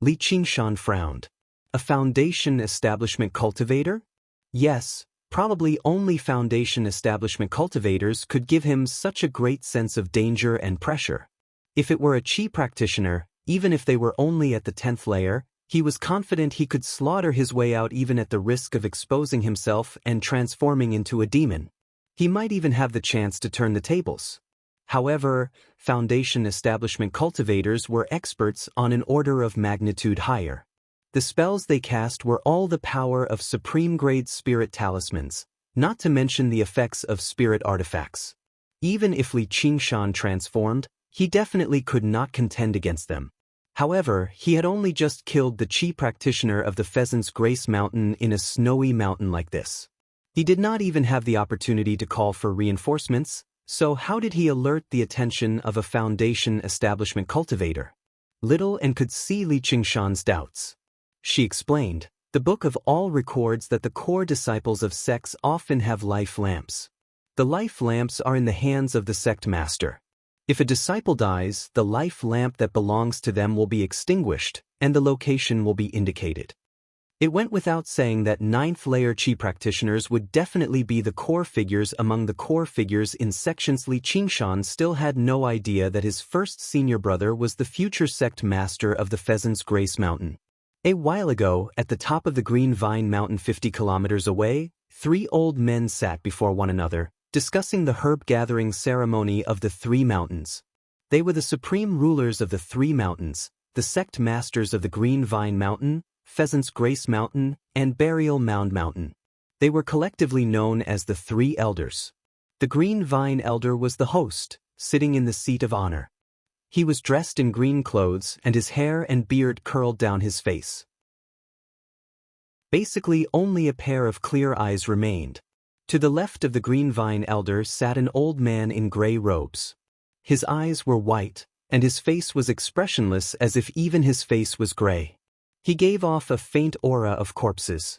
Li Qingshan frowned. A Foundation establishment cultivator? Yes, probably only Foundation establishment cultivators could give him such a great sense of danger and pressure. If it were a chi practitioner, even if they were only at the 10th layer, he was confident he could slaughter his way out even at the risk of exposing himself and transforming into a demon. He might even have the chance to turn the tables. However, Foundation establishment cultivators were experts on an order of magnitude higher. The spells they cast were all the power of supreme-grade spirit talismans, not to mention the effects of spirit artifacts. Even if Li Qingshan transformed, He definitely could not contend against them. However, he had only just killed the Qi practitioner of the Pheasant's Grace Mountain in a snowy mountain like this. He did not even have the opportunity to call for reinforcements, so how did he alert the attention of a Foundation establishment cultivator? Little and could see Li Qingshan's doubts. She explained, the Book of All records that the core disciples of sects often have life lamps. The life lamps are in the hands of the sect master. If a disciple dies, the life lamp that belongs to them will be extinguished, and the location will be indicated. It went without saying that ninth-layer Qi practitioners would definitely be the core figures among the core figures in sections. Li Qingshan still had no idea that his first senior brother was the future sect master of the Pheasant's Grace Mountain. A while ago, at the top of the Green Vine Mountain 50 kilometers away, 3 old men sat before one another, discussing the herb-gathering ceremony of the 3 mountains. They were the supreme rulers of the 3 mountains, the sect masters of the Green Vine Mountain, Pheasant's Grace Mountain, and Burial Mound Mountain. They were collectively known as the 3 elders. The Green Vine elder was the host, sitting in the seat of honor. He was dressed in green clothes and his hair and beard curled down his face. Basically, only a pair of clear eyes remained. To the left of the Green Vine elder sat an old man in gray robes. His eyes were white, and his face was expressionless as if even his face was gray. He gave off a faint aura of corpses.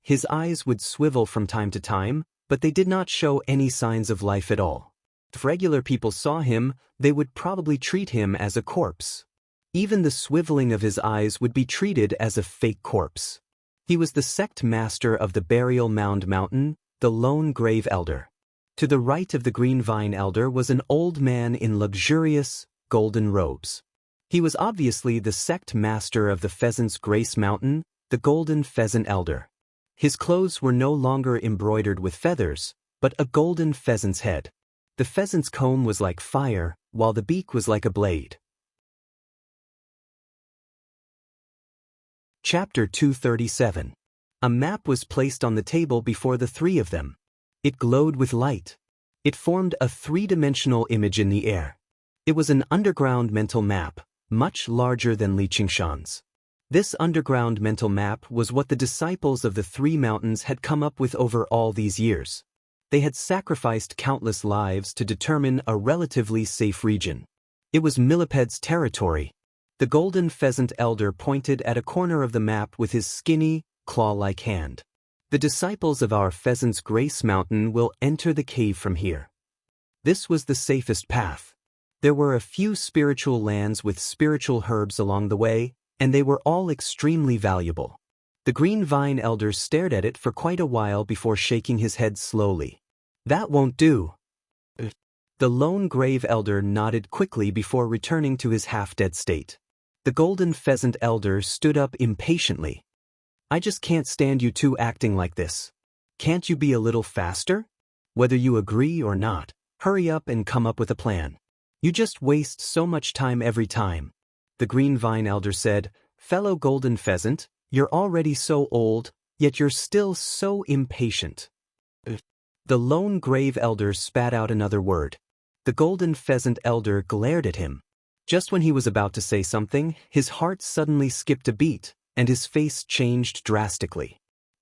His eyes would swivel from time to time, but they did not show any signs of life at all. If regular people saw him, they would probably treat him as a corpse. Even the swiveling of his eyes would be treated as a fake corpse. He was the sect master of the Burial Mound Mountain, the lone grave elder. To the right of the Green Vine elder was an old man in luxurious, golden robes. He was obviously the sect master of the Pheasant's Grace Mountain, the Golden Pheasant Elder. His clothes were no longer embroidered with feathers, but a golden pheasant's head. The pheasant's comb was like fire, while the beak was like a blade. Chapter 237. A map was placed on the table before the 3 of them. It glowed with light. It formed a 3-dimensional image in the air. It was an underground mental map, much larger than Li Qingshan's. This underground mental map was what the disciples of the 3 mountains had come up with over all these years. They had sacrificed countless lives to determine a relatively safe region. It was Milliped's territory. The Golden Pheasant Elder pointed at a corner of the map with his skinny, claw-like hand. The disciples of our Pheasant's Grace Mountain will enter the cave from here. This was the safest path. There were a few spiritual lands with spiritual herbs along the way, and they were all extremely valuable. The Green Vine Elder stared at it for quite a while before shaking his head slowly. That won't do. The lone grave elder nodded quickly before returning to his half-dead state. The Golden Pheasant Elder stood up impatiently. I just can't stand you 2 acting like this. Can't you be a little faster? Whether you agree or not, hurry up and come up with a plan. You just waste so much time every time. The Green Vine Elder said, Fellow Golden Pheasant, you're already so old, yet you're still so impatient. The lone grave elder spat out another word. The Golden Pheasant Elder glared at him. Just when he was about to say something, his heart suddenly skipped a beat, and his face changed drastically.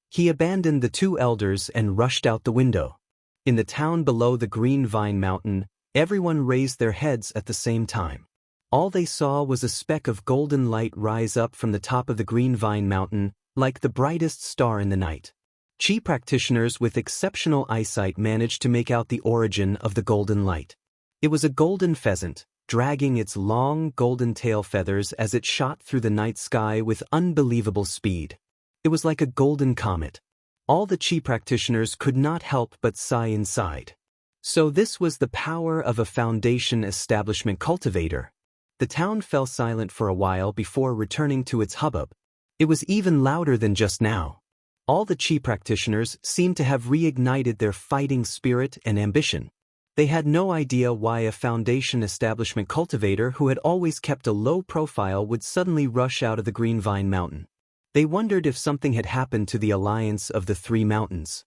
He abandoned the 2 elders and rushed out the window. In the town below the Green Vine Mountain, everyone raised their heads at the same time. All they saw was a speck of golden light rise up from the top of the Green Vine Mountain, like the brightest star in the night. Qi practitioners with exceptional eyesight managed to make out the origin of the golden light. It was a golden pheasant, dragging its long golden tail feathers as it shot through the night sky with unbelievable speed. It was like a golden comet. All the Qi practitioners could not help but sigh inside. So this was the power of a Foundation establishment cultivator. The town fell silent for a while before returning to its hubbub. It was even louder than just now. All the Qi practitioners seemed to have reignited their fighting spirit and ambition. They had no idea why a Foundation establishment cultivator who had always kept a low profile would suddenly rush out of the Green Vine Mountain. They wondered if something had happened to the alliance of the 3 mountains.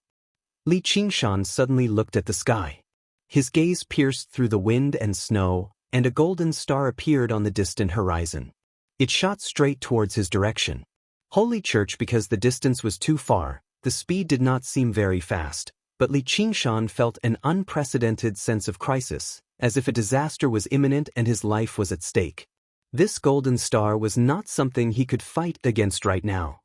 Li Qingshan suddenly looked at the sky. His gaze pierced through the wind and snow, and a golden star appeared on the distant horizon. It shot straight towards his direction. Holy Church, because the distance was too far, the speed did not seem very fast, but Li Qingshan felt an unprecedented sense of crisis, as if a disaster was imminent and his life was at stake. This golden star was not something he could fight against right now.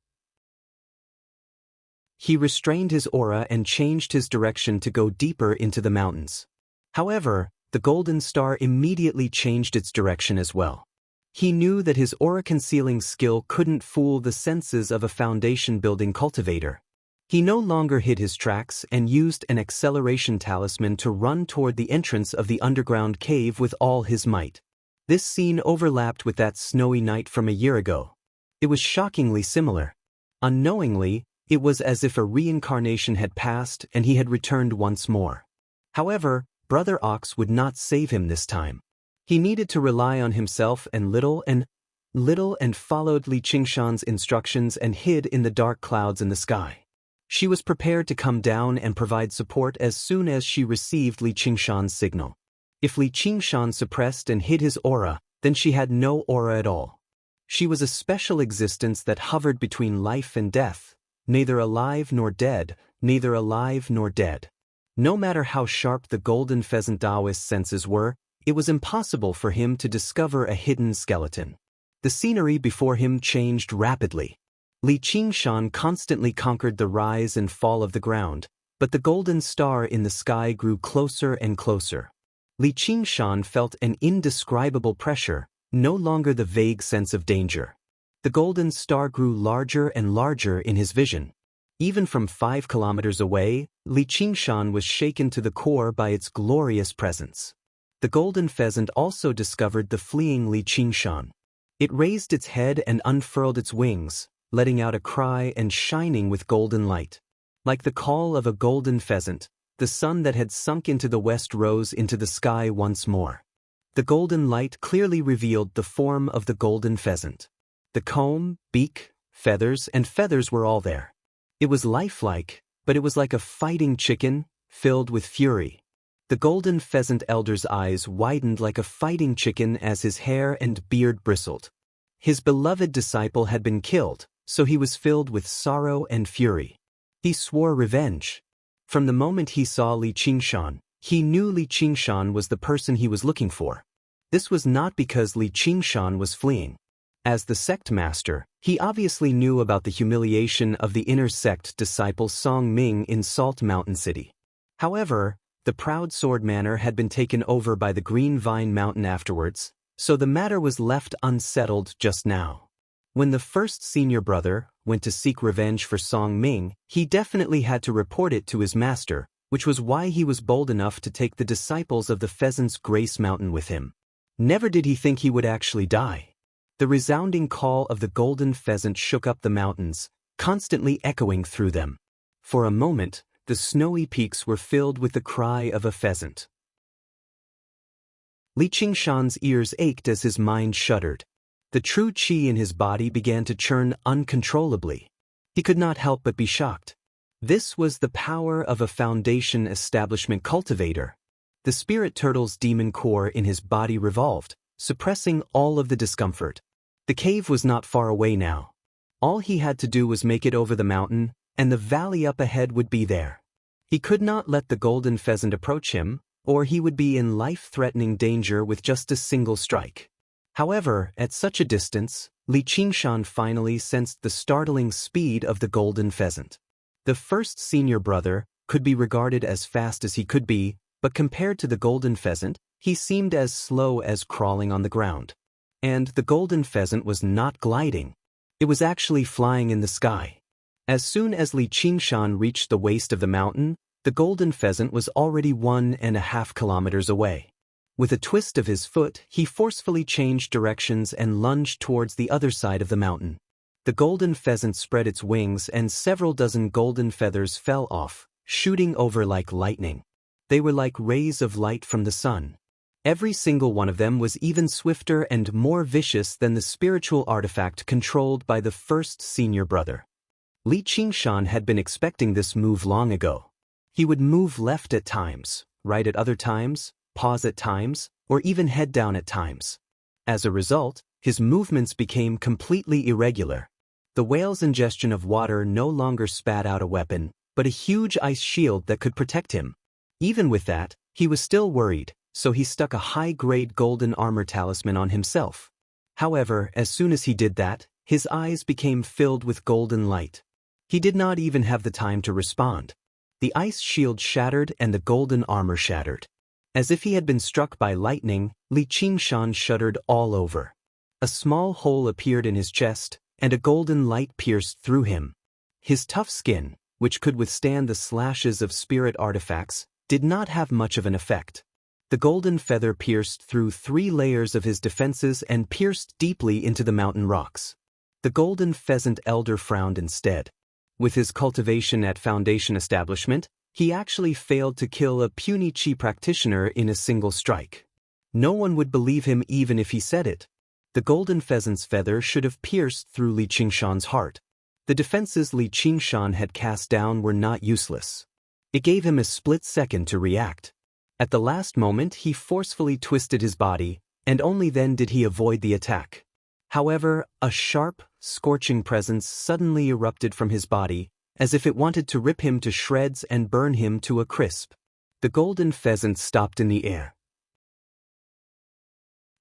He restrained his aura and changed his direction to go deeper into the mountains. However, the golden star immediately changed its direction as well. He knew that his aura-concealing skill couldn't fool the senses of a foundation-building cultivator. He no longer hid his tracks and used an acceleration talisman to run toward the entrance of the underground cave with all his might. This scene overlapped with that snowy night from a year ago. It was shockingly similar. Unknowingly, it was as if a reincarnation had passed and he had returned once more. However, Brother Ox would not save him this time. He needed to rely on himself and little and followed Li Qingshan's instructions and hid in the dark clouds in the sky. She was prepared to come down and provide support as soon as she received Li Qingshan's signal. If Li Qingshan suppressed and hid his aura, then she had no aura at all. She was a special existence that hovered between life and death, neither alive nor dead, neither alive nor dead. No matter how sharp the golden pheasant Daoist senses were, it was impossible for him to discover a hidden skeleton. The scenery before him changed rapidly. Li Qingshan constantly conquered the rise and fall of the ground, but the golden star in the sky grew closer and closer. Li Qingshan felt an indescribable pressure, no longer the vague sense of danger. The golden star grew larger and larger in his vision. Even from 5 kilometers away, Li Qingshan was shaken to the core by its glorious presence. The golden pheasant also discovered the fleeing Li Qingshan. It raised its head and unfurled its wings, letting out a cry and shining with golden light. Like the call of a golden pheasant, the sun that had sunk into the west rose into the sky once more. The golden light clearly revealed the form of the golden pheasant. The comb, beak, feathers were all there. It was lifelike, but it was like a fighting chicken, filled with fury. The golden pheasant elder's eyes widened like a fighting chicken as his hair and beard bristled. His beloved disciple had been killed, so he was filled with sorrow and fury. He swore revenge. From the moment he saw Li Qingshan, he knew Li Qingshan was the person he was looking for. This was not because Li Qingshan was fleeing. As the sect master, he obviously knew about the humiliation of the inner sect disciple Song Ming in Salt Mountain City. However, the proud sword manor had been taken over by the Green Vine Mountain afterwards, so the matter was left unsettled just now. When the first senior brother went to seek revenge for Song Ming, he definitely had to report it to his master, which was why he was bold enough to take the disciples of the Pheasant's Grace Mountain with him. Never did he think he would actually die. The resounding call of the golden pheasant shook up the mountains, constantly echoing through them. For a moment, the snowy peaks were filled with the cry of a pheasant. Li Qingshan's ears ached as his mind shuddered. The true qi in his body began to churn uncontrollably. He could not help but be shocked. This was the power of a foundation establishment cultivator. The spirit turtle's demon core in his body revolved, suppressing all of the discomfort. The cave was not far away now. All he had to do was make it over the mountain, and the valley up ahead would be there. He could not let the golden pheasant approach him, or he would be in life-threatening danger with just a single strike. However, at such a distance, Li Qingshan finally sensed the startling speed of the golden pheasant. The first senior brother could be regarded as fast as he could be, but compared to the golden pheasant, he seemed as slow as crawling on the ground. And the golden pheasant was not gliding. It was actually flying in the sky. As soon as Li Qingshan reached the waist of the mountain, the golden pheasant was already 1.5 kilometers away. With a twist of his foot, he forcefully changed directions and lunged towards the other side of the mountain. The golden pheasant spread its wings and several dozen golden feathers fell off, shooting over like lightning. They were like rays of light from the sun. Every single one of them was even swifter and more vicious than the spiritual artifact controlled by the first senior brother. Li Qingshan had been expecting this move long ago. He would move left at times, right at other times, pause at times, or even head down at times. As a result, his movements became completely irregular. The whale's ingestion of water no longer spat out a weapon, but a huge ice shield that could protect him. Even with that, he was still worried, so he stuck a high-grade golden armor talisman on himself. However, as soon as he did that, his eyes became filled with golden light. He did not even have the time to respond. The ice shield shattered and the golden armor shattered. As if he had been struck by lightning, Li Qingshan shuddered all over. A small hole appeared in his chest, and a golden light pierced through him. His tough skin, which could withstand the slashes of spirit artifacts, did not have much of an effect. The golden feather pierced through 3 layers of his defenses and pierced deeply into the mountain rocks. The golden pheasant elder frowned instead. With his cultivation at Foundation establishment, he actually failed to kill a puny chi practitioner in a single strike. No one would believe him even if he said it. The golden pheasant's feather should have pierced through Li Qingshan's heart. The defenses Li Qingshan had cast down were not useless. It gave him a split second to react. At the last moment he forcefully twisted his body, and only then did he avoid the attack. However, a sharp, scorching presence suddenly erupted from his body, as if it wanted to rip him to shreds and burn him to a crisp. The golden pheasant stopped in the air.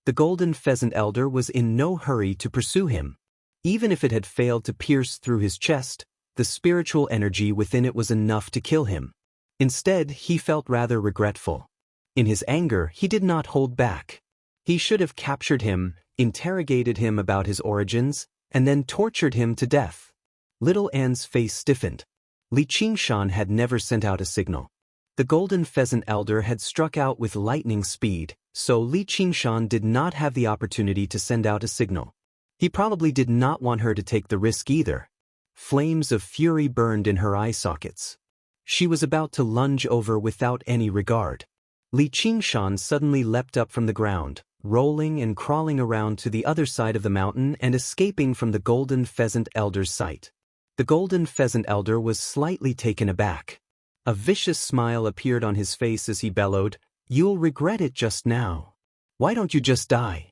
The golden pheasant elder was in no hurry to pursue him. Even if it had failed to pierce through his chest, the spiritual energy within it was enough to kill him. Instead, he felt rather regretful. In his anger, he did not hold back. He should have captured him, interrogated him about his origins, and then tortured him to death. Little Anne's face stiffened. Li Qingshan had never sent out a signal. The golden pheasant elder had struck out with lightning speed, so Li Qingshan did not have the opportunity to send out a signal. He probably did not want her to take the risk either. Flames of fury burned in her eye sockets. She was about to lunge over without any regard. Li Qingshan suddenly leapt up from the ground, rolling and crawling around to the other side of the mountain and escaping from the golden pheasant elder's sight. The golden pheasant elder was slightly taken aback. A vicious smile appeared on his face as he bellowed, "You'll regret it just now. Why don't you just die?"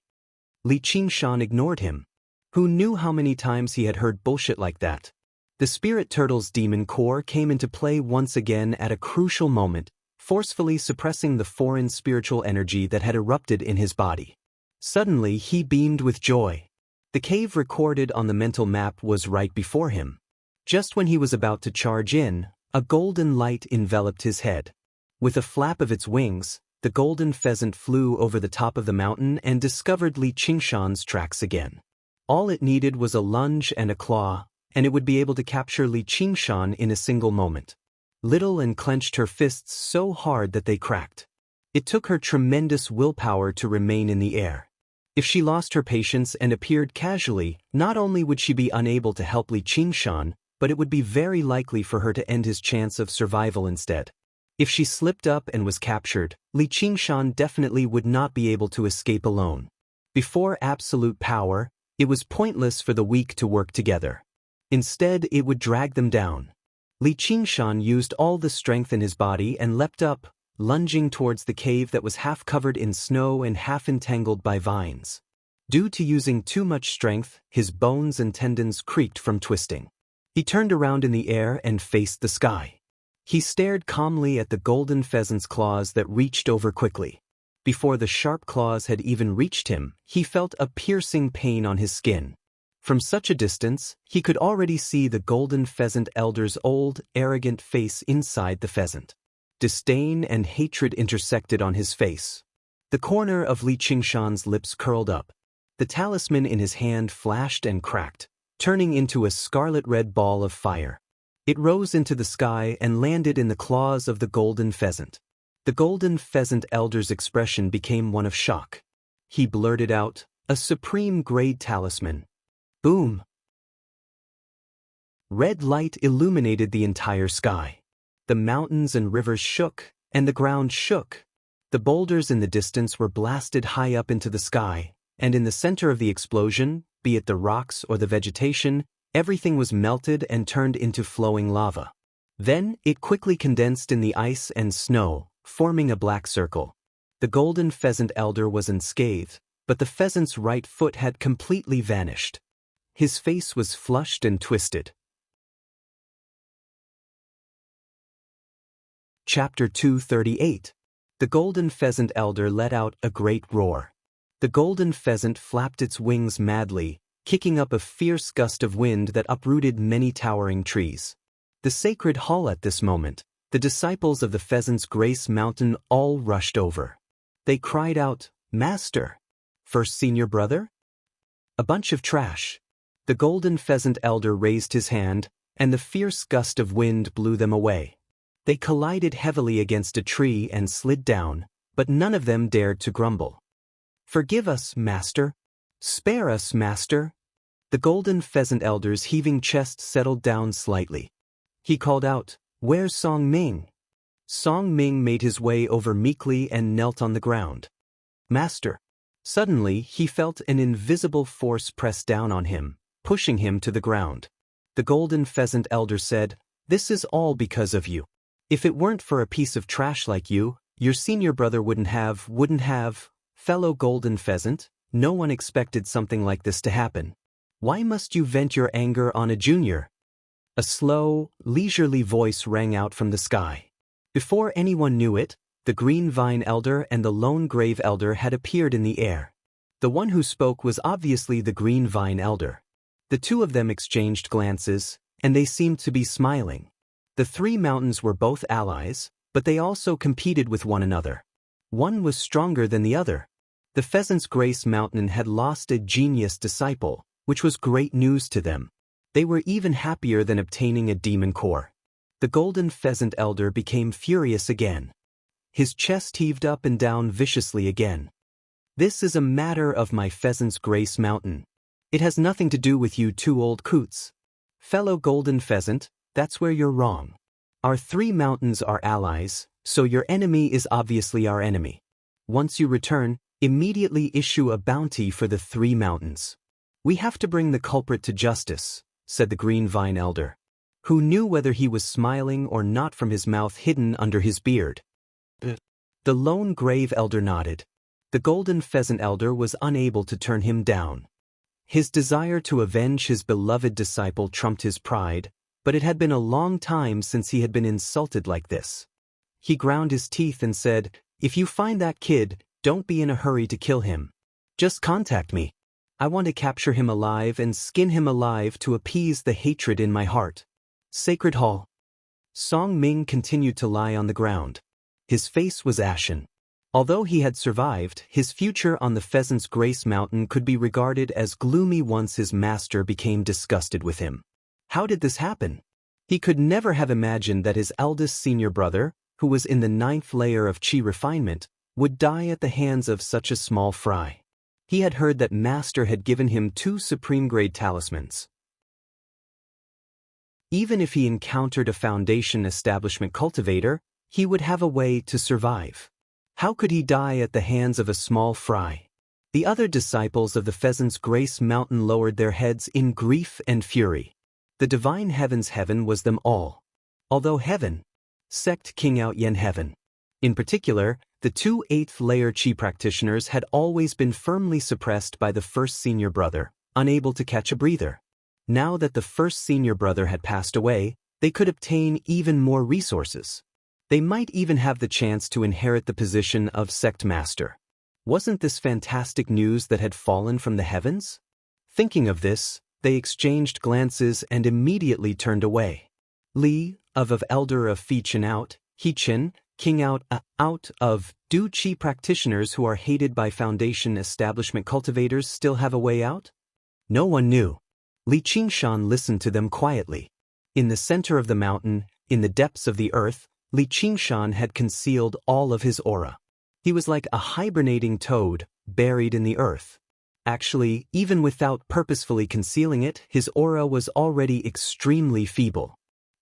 Li Qingshan ignored him. Who knew how many times he had heard bullshit like that? The spirit turtle's demon core came into play once again at a crucial moment, forcefully suppressing the foreign spiritual energy that had erupted in his body. Suddenly he beamed with joy. The cave recorded on the mental map was right before him. Just when he was about to charge in, a golden light enveloped his head. With a flap of its wings, the golden pheasant flew over the top of the mountain and discovered Li Qingshan's tracks again. All it needed was a lunge and a claw, and it would be able to capture Li Qingshan in a single moment. Little Anne clenched her fists so hard that they cracked. It took her tremendous willpower to remain in the air. If she lost her patience and appeared casually, not only would she be unable to help Li Qingshan, but it would be very likely for her to end his chance of survival instead. If she slipped up and was captured, Li Qingshan definitely would not be able to escape alone. Before absolute power, it was pointless for the weak to work together. Instead, it would drag them down. Li Qingshan used all the strength in his body and leapt up, lunging towards the cave that was half covered in snow and half entangled by vines. Due to using too much strength, his bones and tendons creaked from twisting. He turned around in the air and faced the sky. He stared calmly at the golden pheasant's claws that reached over quickly. Before the sharp claws had even reached him, he felt a piercing pain on his skin. From such a distance, he could already see the golden pheasant elder's old, arrogant face inside the pheasant. Disdain and hatred intersected on his face. The corner of Li Qingshan's lips curled up. The talisman in his hand flashed and cracked, turning into a scarlet-red ball of fire. It rose into the sky and landed in the claws of the golden pheasant. The golden pheasant elder's expression became one of shock. He blurted out, "A supreme-grade talisman." Boom! Red light illuminated the entire sky. The mountains and rivers shook, and the ground shook. The boulders in the distance were blasted high up into the sky, and in the center of the explosion, be it the rocks or the vegetation, everything was melted and turned into flowing lava. Then, it quickly condensed in the ice and snow, forming a black circle. The golden pheasant elder was unscathed, but the pheasant's right foot had completely vanished. His face was flushed and twisted. Chapter 238. The golden pheasant elder let out a great roar. The golden pheasant flapped its wings madly, kicking up a fierce gust of wind that uprooted many towering trees. The sacred hall at this moment, the disciples of the Pheasant's Grace Mountain all rushed over. They cried out, "Master! First senior brother?" A bunch of trash. The golden pheasant elder raised his hand, and the fierce gust of wind blew them away. They collided heavily against a tree and slid down, but none of them dared to grumble. "Forgive us, Master. Spare us, Master." The golden pheasant elder's heaving chest settled down slightly. He called out, "Where's Song Ming?" Song Ming made his way over meekly and knelt on the ground. "Master." Suddenly, he felt an invisible force press down on him, pushing him to the ground. The golden pheasant elder said, "This is all because of you. If it weren't for a piece of trash like you, your senior brother wouldn't have. Fellow golden pheasant, no one expected something like this to happen. Why must you vent your anger on a junior?" A slow, leisurely voice rang out from the sky. Before anyone knew it, the green vine elder and the lone grave elder had appeared in the air. The one who spoke was obviously the green vine elder. The two of them exchanged glances, and they seemed to be smiling. The three mountains were both allies, but they also competed with one another. One was stronger than the other. The Pheasant's Grace Mountain had lost a genius disciple, which was great news to them. They were even happier than obtaining a demon core. The golden pheasant elder became furious again. His chest heaved up and down viciously again. "This is a matter of my Pheasant's Grace Mountain. It has nothing to do with you two old coots. Fellow golden pheasant, that's where you're wrong. Our three mountains are allies, so your enemy is obviously our enemy. Once you return, immediately issue a bounty for the three mountains. We have to bring the culprit to justice," said the green vine elder, who knew whether he was smiling or not from his mouth hidden under his beard. The lone grave elder nodded. The golden pheasant elder was unable to turn him down. His desire to avenge his beloved disciple trumped his pride, but it had been a long time since he had been insulted like this. He ground his teeth and said, "If you find that kid, don't be in a hurry to kill him. Just contact me. I want to capture him alive and skin him alive to appease the hatred in my heart." Sacred Hall. Song Ming continued to lie on the ground. His face was ashen. Although he had survived, his future on the Pheasant's Grace Mountain could be regarded as gloomy once his master became disgusted with him. How did this happen? He could never have imagined that his eldest senior brother, who was in the 9th layer of chi refinement, would die at the hands of such a small fry. He had heard that Master had given him 2 supreme-grade talismans. Even if he encountered a Foundation establishment cultivator, he would have a way to survive. How could he die at the hands of a small fry? The other disciples of the Pheasant's Grace Mountain lowered their heads in grief and fury. The divine heaven's heaven was them all. Although heaven, sect King Out Yen heaven. In particular, the 2 8th-layer chi practitioners had always been firmly suppressed by the first senior brother, unable to catch a breather. Now that the first senior brother had passed away, they could obtain even more resources. They might even have the chance to inherit the position of sect master. Wasn't this fantastic news that had fallen from the heavens? Thinking of this, they exchanged glances and immediately turned away. Li, of elder of Fi Chen Out, He Chen, King Out of do chi practitioners who are hated by Foundation establishment cultivators still have a way out? No one knew. Li Qingshan listened to them quietly. In the center of the mountain, in the depths of the earth, Li Qingshan had concealed all of his aura. He was like a hibernating toad, buried in the earth. Actually, even without purposefully concealing it, his aura was already extremely feeble.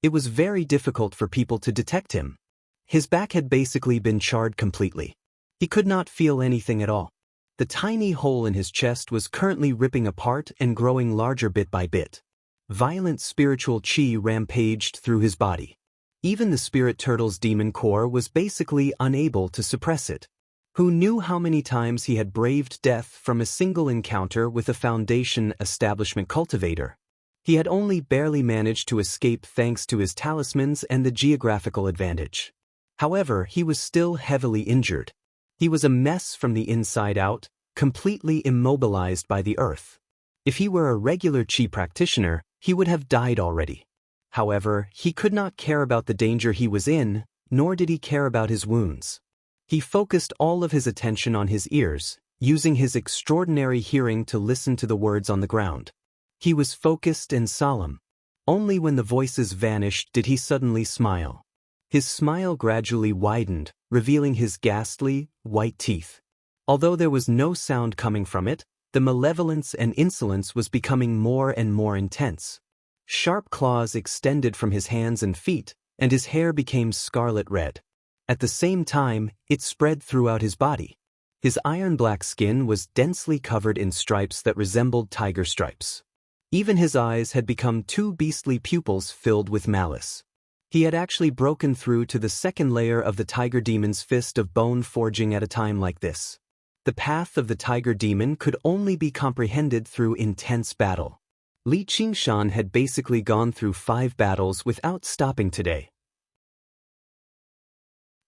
It was very difficult for people to detect him. His back had basically been charred completely. He could not feel anything at all. The tiny hole in his chest was currently ripping apart and growing larger bit by bit. Violent spiritual chi rampaged through his body. Even the spirit turtle's demon core was basically unable to suppress it. Who knew how many times he had braved death from a single encounter with a Foundation establishment cultivator? He had only barely managed to escape thanks to his talismans and the geographical advantage. However, he was still heavily injured. He was a mess from the inside out, completely immobilized by the earth. If he were a regular Qi practitioner, he would have died already. However, he could not care about the danger he was in, nor did he care about his wounds. He focused all of his attention on his ears, using his extraordinary hearing to listen to the words on the ground. He was focused and solemn. Only when the voices vanished did he suddenly smile. His smile gradually widened, revealing his ghastly, white teeth. Although there was no sound coming from it, the malevolence and insolence was becoming more and more intense. Sharp claws extended from his hands and feet, and his hair became scarlet red. At the same time, it spread throughout his body. His iron-black skin was densely covered in stripes that resembled tiger stripes. Even his eyes had become two beastly pupils filled with malice. He had actually broken through to the second layer of the tiger demon's fist of bone forging at a time like this. The path of the tiger demon could only be comprehended through intense battle. Li Qingshan had basically gone through 5 battles without stopping today.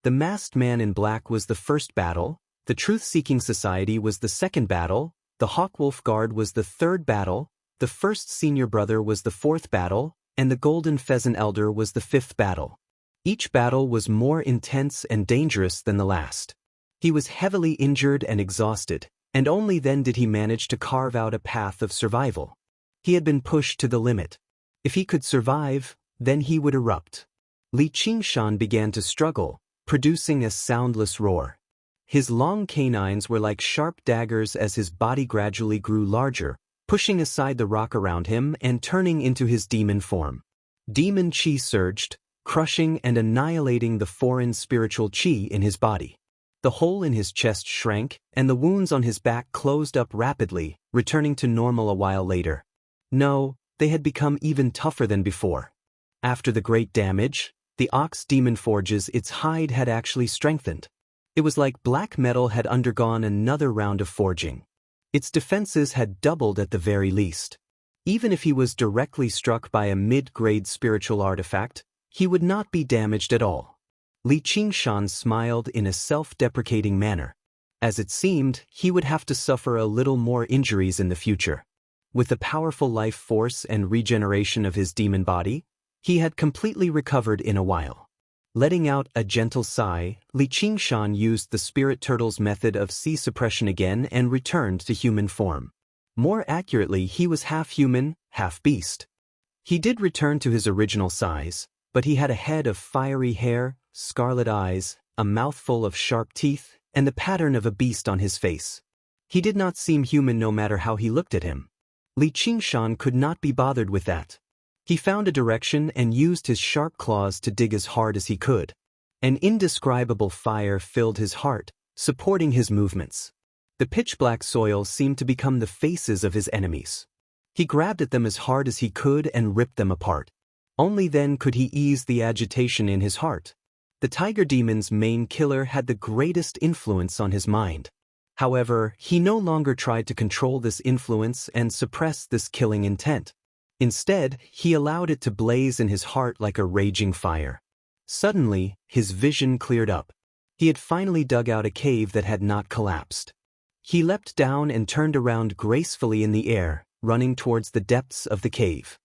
The masked man in black was the first battle, the truth-seeking society was the second battle, the Hawkwolf Guard was the third battle, the first senior brother was the 4th battle, and the golden pheasant elder was the 5th battle. Each battle was more intense and dangerous than the last. He was heavily injured and exhausted, and only then did he manage to carve out a path of survival. He had been pushed to the limit. If he could survive, then he would erupt. Li Qingshan began to struggle, producing a soundless roar. His long canines were like sharp daggers as his body gradually grew larger, pushing aside the rock around him and turning into his demon form. Demon Qi surged, crushing and annihilating the foreign spiritual Qi in his body. The hole in his chest shrank, and the wounds on his back closed up rapidly, returning to normal a while later. No, they had become even tougher than before. After the great damage, the ox demon forges its hide had actually strengthened. It was like black metal had undergone another round of forging. Its defenses had doubled at the very least. Even if he was directly struck by a mid-grade spiritual artifact, he would not be damaged at all. Li Qingshan smiled in a self-deprecating manner. As it seemed, he would have to suffer a little more injuries in the future. With the powerful life force and regeneration of his demon body, he had completely recovered in a while. Letting out a gentle sigh, Li Qingshan used the spirit turtle's method of sea suppression again and returned to human form. More accurately, he was half human, half beast. He did return to his original size, but he had a head of fiery hair, scarlet eyes, a mouthful of sharp teeth, and the pattern of a beast on his face. He did not seem human no matter how he looked at him. Li Qingshan could not be bothered with that. He found a direction and used his sharp claws to dig as hard as he could. An indescribable fire filled his heart, supporting his movements. The pitch-black soil seemed to become the faces of his enemies. He grabbed at them as hard as he could and ripped them apart. Only then could he ease the agitation in his heart. The tiger demon's main killer had the greatest influence on his mind. However, he no longer tried to control this influence and suppress this killing intent. Instead, he allowed it to blaze in his heart like a raging fire. Suddenly, his vision cleared up. He had finally dug out a cave that had not collapsed. He leapt down and turned around gracefully in the air, running towards the depths of the cave.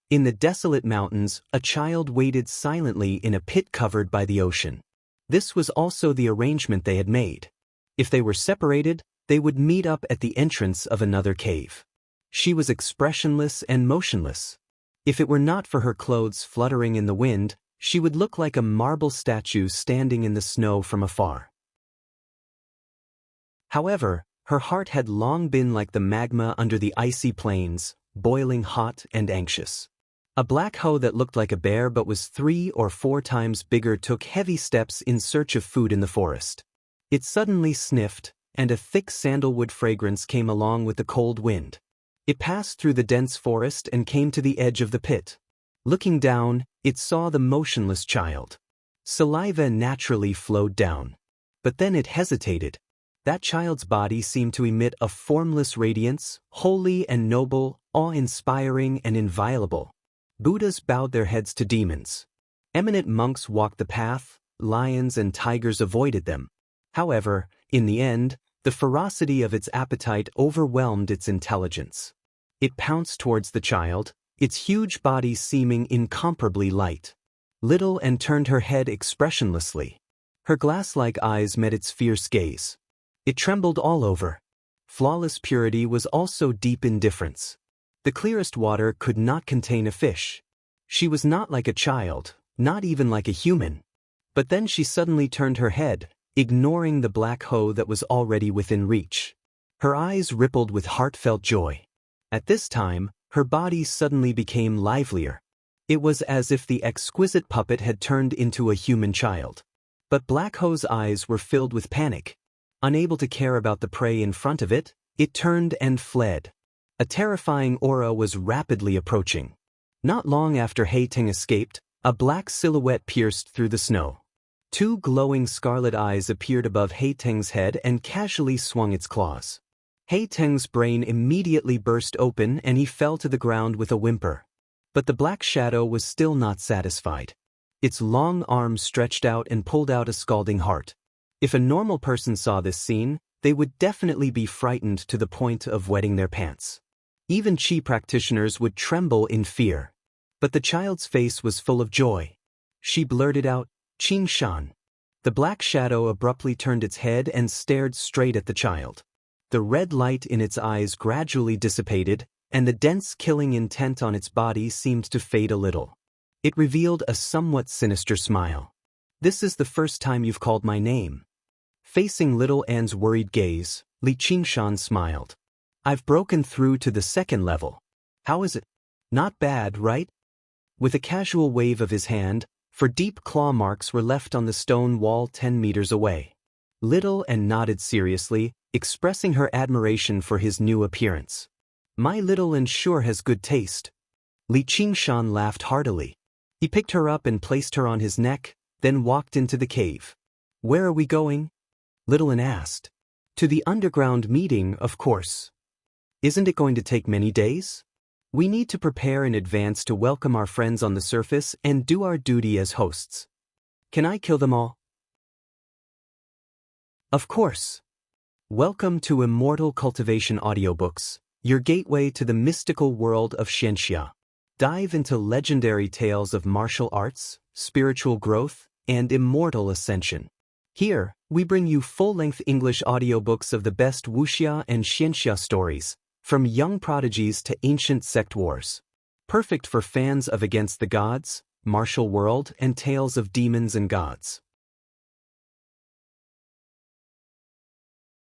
In the desolate mountains, a child waited silently in a pit covered by the ocean. This was also the arrangement they had made. If they were separated, they would meet up at the entrance of another cave. She was expressionless and motionless. If it were not for her clothes fluttering in the wind, she would look like a marble statue standing in the snow from afar. However, her heart had long been like the magma under the icy plains, boiling hot and anxious. A black hoe that looked like a bear but was 3 or 4 times bigger took heavy steps in search of food in the forest. It suddenly sniffed, and a thick sandalwood fragrance came along with the cold wind. It passed through the dense forest and came to the edge of the pit. Looking down, it saw the motionless child. Saliva naturally flowed down. But then it hesitated, That child's body seemed to emit a formless radiance, holy and noble, awe-inspiring and inviolable. Buddhas bowed their heads to demons. Eminent monks walked the path, lions and tigers avoided them. However, in the end, the ferocity of its appetite overwhelmed its intelligence. It pounced towards the child, its huge body seeming incomparably light. Little and turned her head expressionlessly. Her glass-like eyes met its fierce gaze. It trembled all over. Flawless purity was also deep indifference. The clearest water could not contain a fish. She was not like a child, not even like a human. But then she suddenly turned her head, ignoring the black hoe that was already within reach. Her eyes rippled with heartfelt joy. At this time, her body suddenly became livelier. It was as if the exquisite puppet had turned into a human child. But Black Hoe's eyes were filled with panic. Unable to care about the prey in front of it, it turned and fled. A terrifying aura was rapidly approaching. Not long after Haiteng escaped, a black silhouette pierced through the snow. Two glowing scarlet eyes appeared above Haiteng's head and casually swung its claws. Haiteng's brain immediately burst open and he fell to the ground with a whimper. But the black shadow was still not satisfied. Its long arms stretched out and pulled out a scalding heart. If a normal person saw this scene, they would definitely be frightened to the point of wetting their pants. Even Qi practitioners would tremble in fear. But the child's face was full of joy. She blurted out, "Qing Shan." The black shadow abruptly turned its head and stared straight at the child. The red light in its eyes gradually dissipated, and the dense killing intent on its body seemed to fade a little. It revealed a somewhat sinister smile. "This is the first time you've called my name." Facing little Anne's worried gaze, Li Qingshan smiled. "I've broken through to the second level. How is it? Not bad, right?" With a casual wave of his hand, for deep claw marks were left on the stone wall 10 meters away. Little Anne nodded seriously, expressing her admiration for his new appearance. "My little Anne sure has good taste." Li Qingshan laughed heartily. He picked her up and placed her on his neck, then walked into the cave. "Where are we going?" Little Anne asked. "To the underground meeting, of course." "Isn't it going to take many days?" "We need to prepare in advance to welcome our friends on the surface and do our duty as hosts." "Can I kill them all?" "Of course." Welcome to Immortal Cultivation Audiobooks, your gateway to the mystical world of Xianxia. Dive into legendary tales of martial arts, spiritual growth, and immortal ascension. Here, we bring you full-length English audiobooks of the best Wuxia and Xianxia stories, from young prodigies to ancient sect wars. Perfect for fans of Against the Gods, Martial World, and tales of demons and gods.